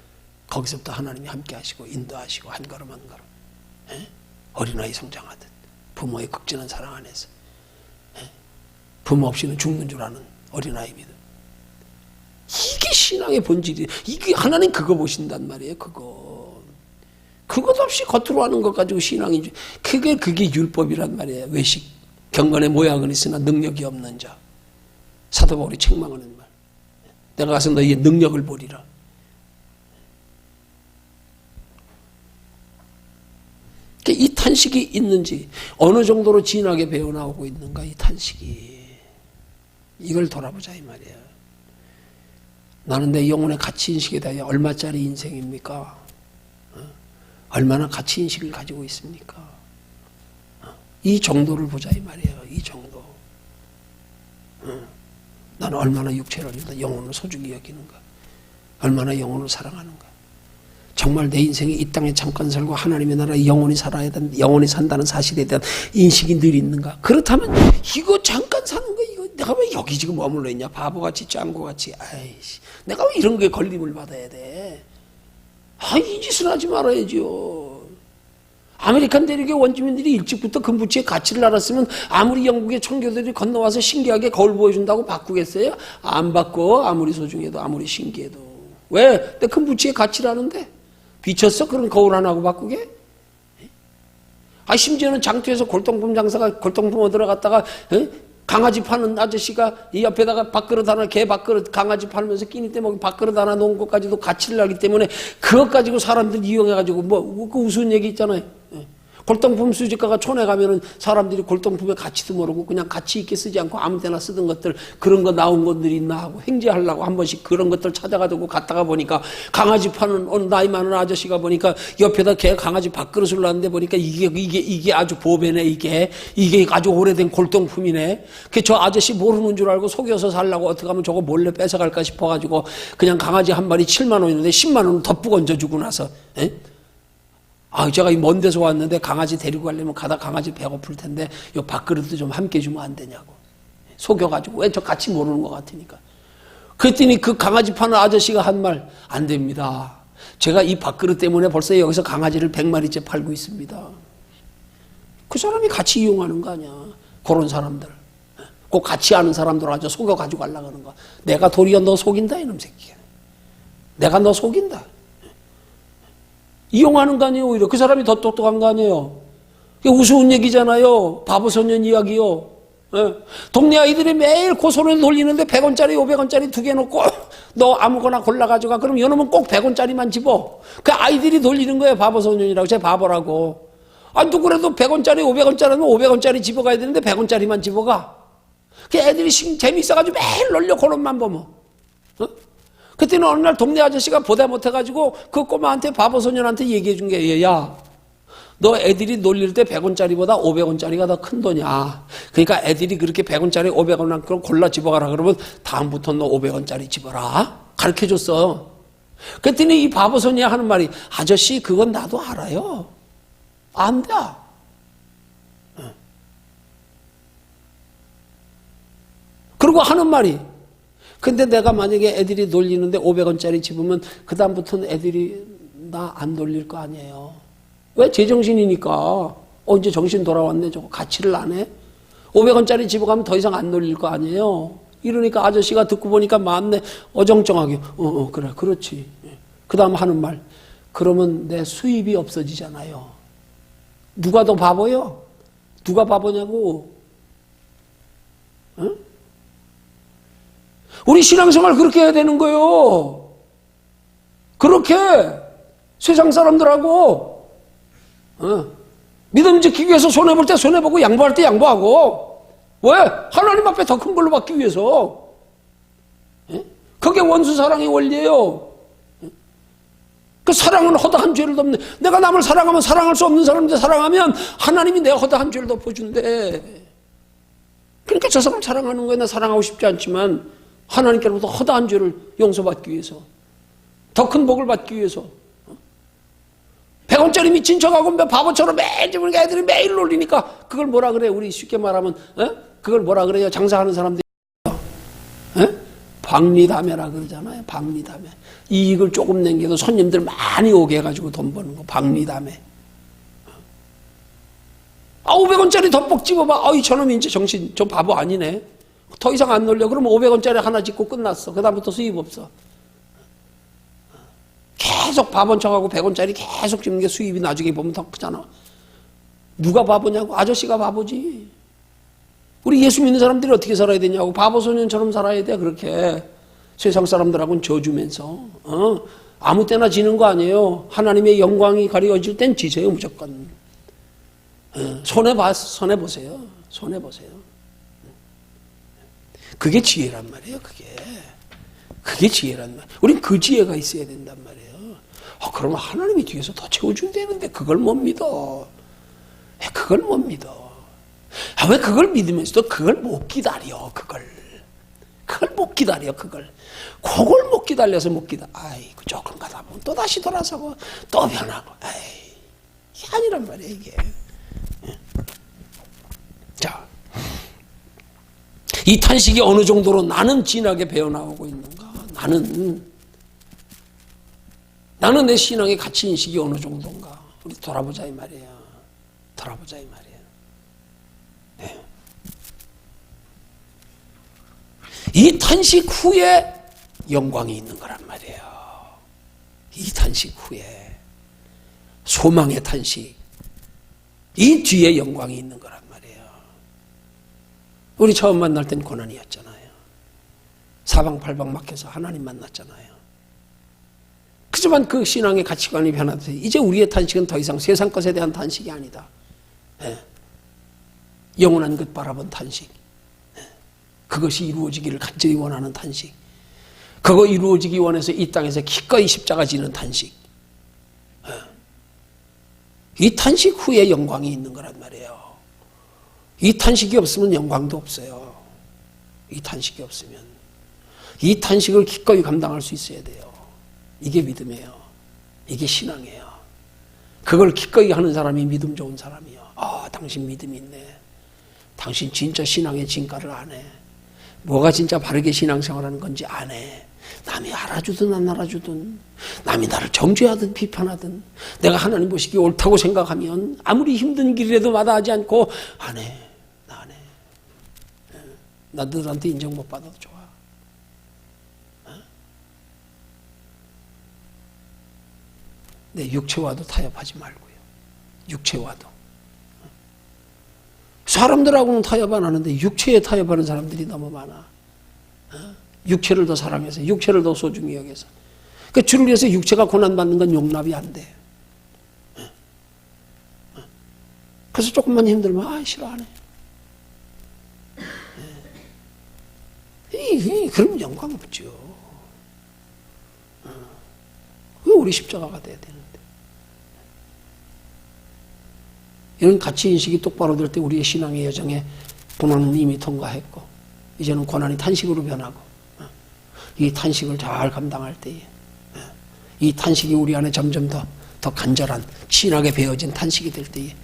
거기서부터 하나님이 함께 하시고 인도하시고 한 걸음 한 걸음. 어린아이 성장하듯 부모의 극진한 사랑 안에서. 부모 없이는 죽는 줄 아는 어린아이 믿음. 이게 신앙의 본질이에요. 이게 하나님 그거 보신단 말이에요. 그것 없이 겉으로 하는 것 가지고 신앙이지. 그게 율법이란 말이에요. 외식. 경건의 모양은 있으나 능력이 없는 자. 사도 바울이 책망하는 말. 내가 가서 너희의 능력을 보리라. 이 탄식이 있는지, 어느 정도로 진하게 배어나오고 있는가, 이 탄식이. 이걸 돌아보자, 이 말이에요. 나는 내 영혼의 가치인식에 대해 얼마짜리 인생입니까? 얼마나 가치인식을 가지고 있습니까? 이 정도를 보자, 이 말이에요. 이 정도. 나는 얼마나 육체를, 영혼을 소중히 여기는가? 얼마나 영혼을 사랑하는가? 정말 내 인생이 이 땅에 잠깐 살고 하나님의 나라에 영원히 살아야 된다, 영원히 산다는 사실에 대한 인식이 늘 있는가? 그렇다면 이거 잠깐 사는 거, 이거 내가 왜 여기 지금 머물러 있냐? 바보같이 짱구같이. 아이씨, 내가 왜 이런 거에 걸림을 받아야 돼? 이 짓을 하지 말아야지요. 아메리칸 대륙의 원주민들이 일찍부터 금부치의 가치를 알았으면 아무리 영국의 청교도들이 건너와서 신기하게 거울 보여준다고 바꾸겠어요? 안 바꿔. 아무리 소중해도, 아무리 신기해도. 왜? 내 금부치의 가치를 아는데? 비쳤어? 그런 거울 하나하고 바꾸게? 심지어는 장터에서 골동품 장사가 골동품 얻으러 갔다가 강아지 파는 아저씨가 이 옆에다가 밥그릇 하나, 개 밥그릇, 강아지 팔면서 끼니 때문에 밥그릇 하나 놓은 것까지도 가치를 알기 때문에 그것 가지고 사람들 이용해가지고 그 우스운 얘기 있잖아요. 골동품 수집가가 촌에 가면은 사람들이 골동품의 가치도 모르고 그냥 가치 있게 쓰지 않고 아무 데나 쓰던 것들, 그런 거 나온 것들이 있나 하고 행제하려고 한 번씩 그런 것들 찾아가지고 갔다가 보니까 강아지 파는 어느 나이 많은 아저씨가 보니까 옆에다 개 강아지 밥그릇을 놨는데 보니까 이게 아주 보배네. 이게 아주 오래된 골동품이네. 저 아저씨 모르는 줄 알고 속여서 살라고 어떻게 하면 저거 몰래 뺏어갈까 싶어가지고 그냥 강아지 한 마리 7만 원인데 10만 원 덧북 얹어주고 나서 제가 이 먼 데서 왔는데 강아지 데리고 가려면 가다 강아지 배고플 텐데 요 밥그릇도 좀 함께 주면 안 되냐고. 속여가지고. 왜? 저 같이 모르는 것 같으니까. 그랬더니 그 강아지 파는 아저씨가 한 말, 안 됩니다. 제가 이 밥그릇 때문에 벌써 여기서 강아지를 100마리째 팔고 있습니다. 그 사람이 같이 이용하는 거 아니야. 그런 사람들. 꼭 같이 아는 사람들 아주 속여가지고 가려고 하는 거. 내가 도리어 너 속인다, 이놈 새끼야. 내가 너 속인다. 이용하는 거 아니에요. 오히려 그 사람이 더 똑똑한 거 아니에요. 이게 우스운 얘기잖아요. 바보 소년 이야기요. 예. 동네 아이들이 매일 그 손을 돌리는데 100원짜리 500원짜리 두 개 놓고 너 아무거나 골라가지고 가. 그럼 요놈은 꼭 100원짜리만 집어. 그 아이들이 돌리는 거예요. 바보 소년이라고. 제 바보라고. 아, 누구라도 100원짜리 500원짜리면 500원짜리 집어가야 되는데 100원짜리만 집어가. 그 애들이 재밌어가지고 매일 놀려. 그놈만 보면. 어? 그때는 어느 날 동네 아저씨가 보다 못해가지고 그 꼬마한테 바보 소년한테 얘기해 준 게, 야, 너 애들이 놀릴 때 100원짜리보다 500원짜리가 더 큰 돈이야. 그러니까 애들이 그렇게 100원짜리 500원만 골라 집어가라 그러면 다음부터 너 500원짜리 집어라. 가르쳐줬어. 그랬더니 이 바보 소년이 하는 말이, 아저씨 그건 나도 알아요. 안 돼. 그리고 하는 말이, 근데 내가 만약에 애들이 놀리는데 500원짜리 집으면 그 다음부터는 애들이 나 안 놀릴 거 아니에요. 왜? 제정신이니까. 이제 정신 돌아왔네. 저거 가치를 안 해? 500원짜리 집어가면 더 이상 안 놀릴 거 아니에요. 이러니까 아저씨가 듣고 보니까 맞네. 어정쩡하게. 그래. 그렇지. 그 다음 하는 말. 그러면 내 수입이 없어지잖아요. 누가 더 바보요? 누가 바보냐고. 응? 우리 신앙생활 그렇게 해야 되는 거예요. 그렇게 세상 사람들하고 믿음 지키기 위해서 손해볼 때 손해보고 양보할 때 양보하고. 왜? 하나님 앞에 더 큰 걸로 받기 위해서. 그게 원수 사랑의 원리예요. 그 사랑은 허다한 죄를 덮는. 내가 남을 사랑하면 사랑할 수 없는 사람인데 사랑하면 하나님이 내 허다한 죄를 덮어준대. 그러니까 저 사람 사랑하는 거야. 나 사랑하고 싶지 않지만 하나님께로부터 허다한 죄를 용서받기 위해서, 더 큰 복을 받기 위해서. 100원짜리 미친 척하고 바보처럼 매일 집으니까 애들이 매일 놀리니까 그걸 뭐라 그래? 우리 쉽게 말하면 그걸 뭐라 그래요? 장사하는 사람들이 박리다매라 그러잖아요. 박리다매. 이익을 조금 남겨도 손님들 많이 오게 해가지고 돈 버는 거. 박리다매. 500원짜리 덮복 집어봐. 저놈이 이제 정신, 저 바보 아니네. 더 이상 안 놀려. 그러면 500원짜리 하나 짓고 끝났어. 그 다음부터 수입 없어. 계속 바본 척하고 100원짜리 계속 집는 게 수입이 나중에 보면 더 크잖아. 누가 바보냐고? 아저씨가 바보지. 우리 예수 믿는 사람들이 어떻게 살아야 되냐고. 바보 소년처럼 살아야 돼. 그렇게 세상 사람들하고는 져주면서. 아무 때나 지는 거 아니에요. 하나님의 영광이 가려질 땐 지세요. 무조건. 손해보세요. 손해보세요. 그게 지혜란 말이에요. 그게 지혜란 말이에요. 우린 그 지혜가 있어야 된단 말이에요. 그러면 하나님이 뒤에서 더 채워준다는데 그걸 못 믿어. 그걸 못 믿어. 왜 그걸 믿으면서도 그걸 못 기다려. 그걸 못 기다려. 그걸 못 기다려서 못 기다려. 아이고 조금 가다 보면 또 다시 돌아서고 또 변하고. 이게 아니란 말이에요. 이게. 자, 이 탄식이 어느 정도로 나는 진하게 배어나오고 있는가? 나는 내 신앙의 가치 인식이 어느 정도인가? 우리 돌아보자 이 말이에요. 돌아보자 이 말이에요. 네. 이 탄식 후에 영광이 있는 거란 말이에요. 이 탄식 후에 소망의 탄식, 이 뒤에 영광이 있는 거란 말이에요. 우리 처음 만날 땐 고난이었잖아요. 사방팔방 막혀서 하나님 만났잖아요. 그지만 그 신앙의 가치관이 변하듯이 이제 우리의 탄식은 더 이상 세상 것에 대한 탄식이 아니다. 영원한 것 바라본 탄식. 그것이 이루어지기를 간절히 원하는 탄식. 그거 이루어지기 원해서 이 땅에서 기꺼이 십자가 지는 탄식. 이 탄식 후에 영광이 있는 거란 말이에요. 이 탄식이 없으면 영광도 없어요. 이 탄식이 없으면. 이 탄식을 기꺼이 감당할 수 있어야 돼요. 이게 믿음이에요. 이게 신앙이에요. 그걸 기꺼이 하는 사람이 믿음 좋은 사람이에요. 당신 믿음이 있네. 당신 진짜 신앙의 진가를 아네. 뭐가 진짜 바르게 신앙생활하는 건지 아네. 남이 알아주든 안 알아주든, 남이 나를 정죄하든 비판하든, 내가 하나님 보시기 옳다고 생각하면 아무리 힘든 길이라도 마다하지 않고 아네. 나 아네. 나 너한테 인정 못 받아도 좋아. 내 육체와도 타협하지 말고요. 육체와도. 사람들하고는 타협 안 하는데 육체에 타협하는 사람들이 너무 많아. 육체를 더 사랑해서, 육체를 더 소중히 여겨서. 그 주를 위해서 육체가 고난받는 건 용납이 안 돼. 그래서 조금만 힘들면 싫어하네. 그럼 영광 없죠. 왜 우리 십자가가 돼야 되는데? 이런 가치 인식이 똑바로 될 때 우리의 신앙의 여정에 고난은 이미 통과했고 이제는 고난이 탄식으로 변하고 이 탄식을 잘 감당할 때에 이 탄식이 우리 안에 점점 더 간절한 진하게 배어진 탄식이 될 때에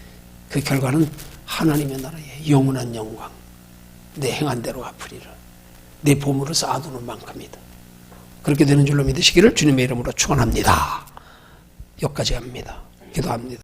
그 결과는 하나님의 나라의 영원한 영광, 내 행한 대로 갚으리라. 내 보물을 쌓아두는 만큼이다. 그렇게 되는 줄로 믿으시기를 주님의 이름으로 축원합니다. 여기까지 합니다. 기도합니다.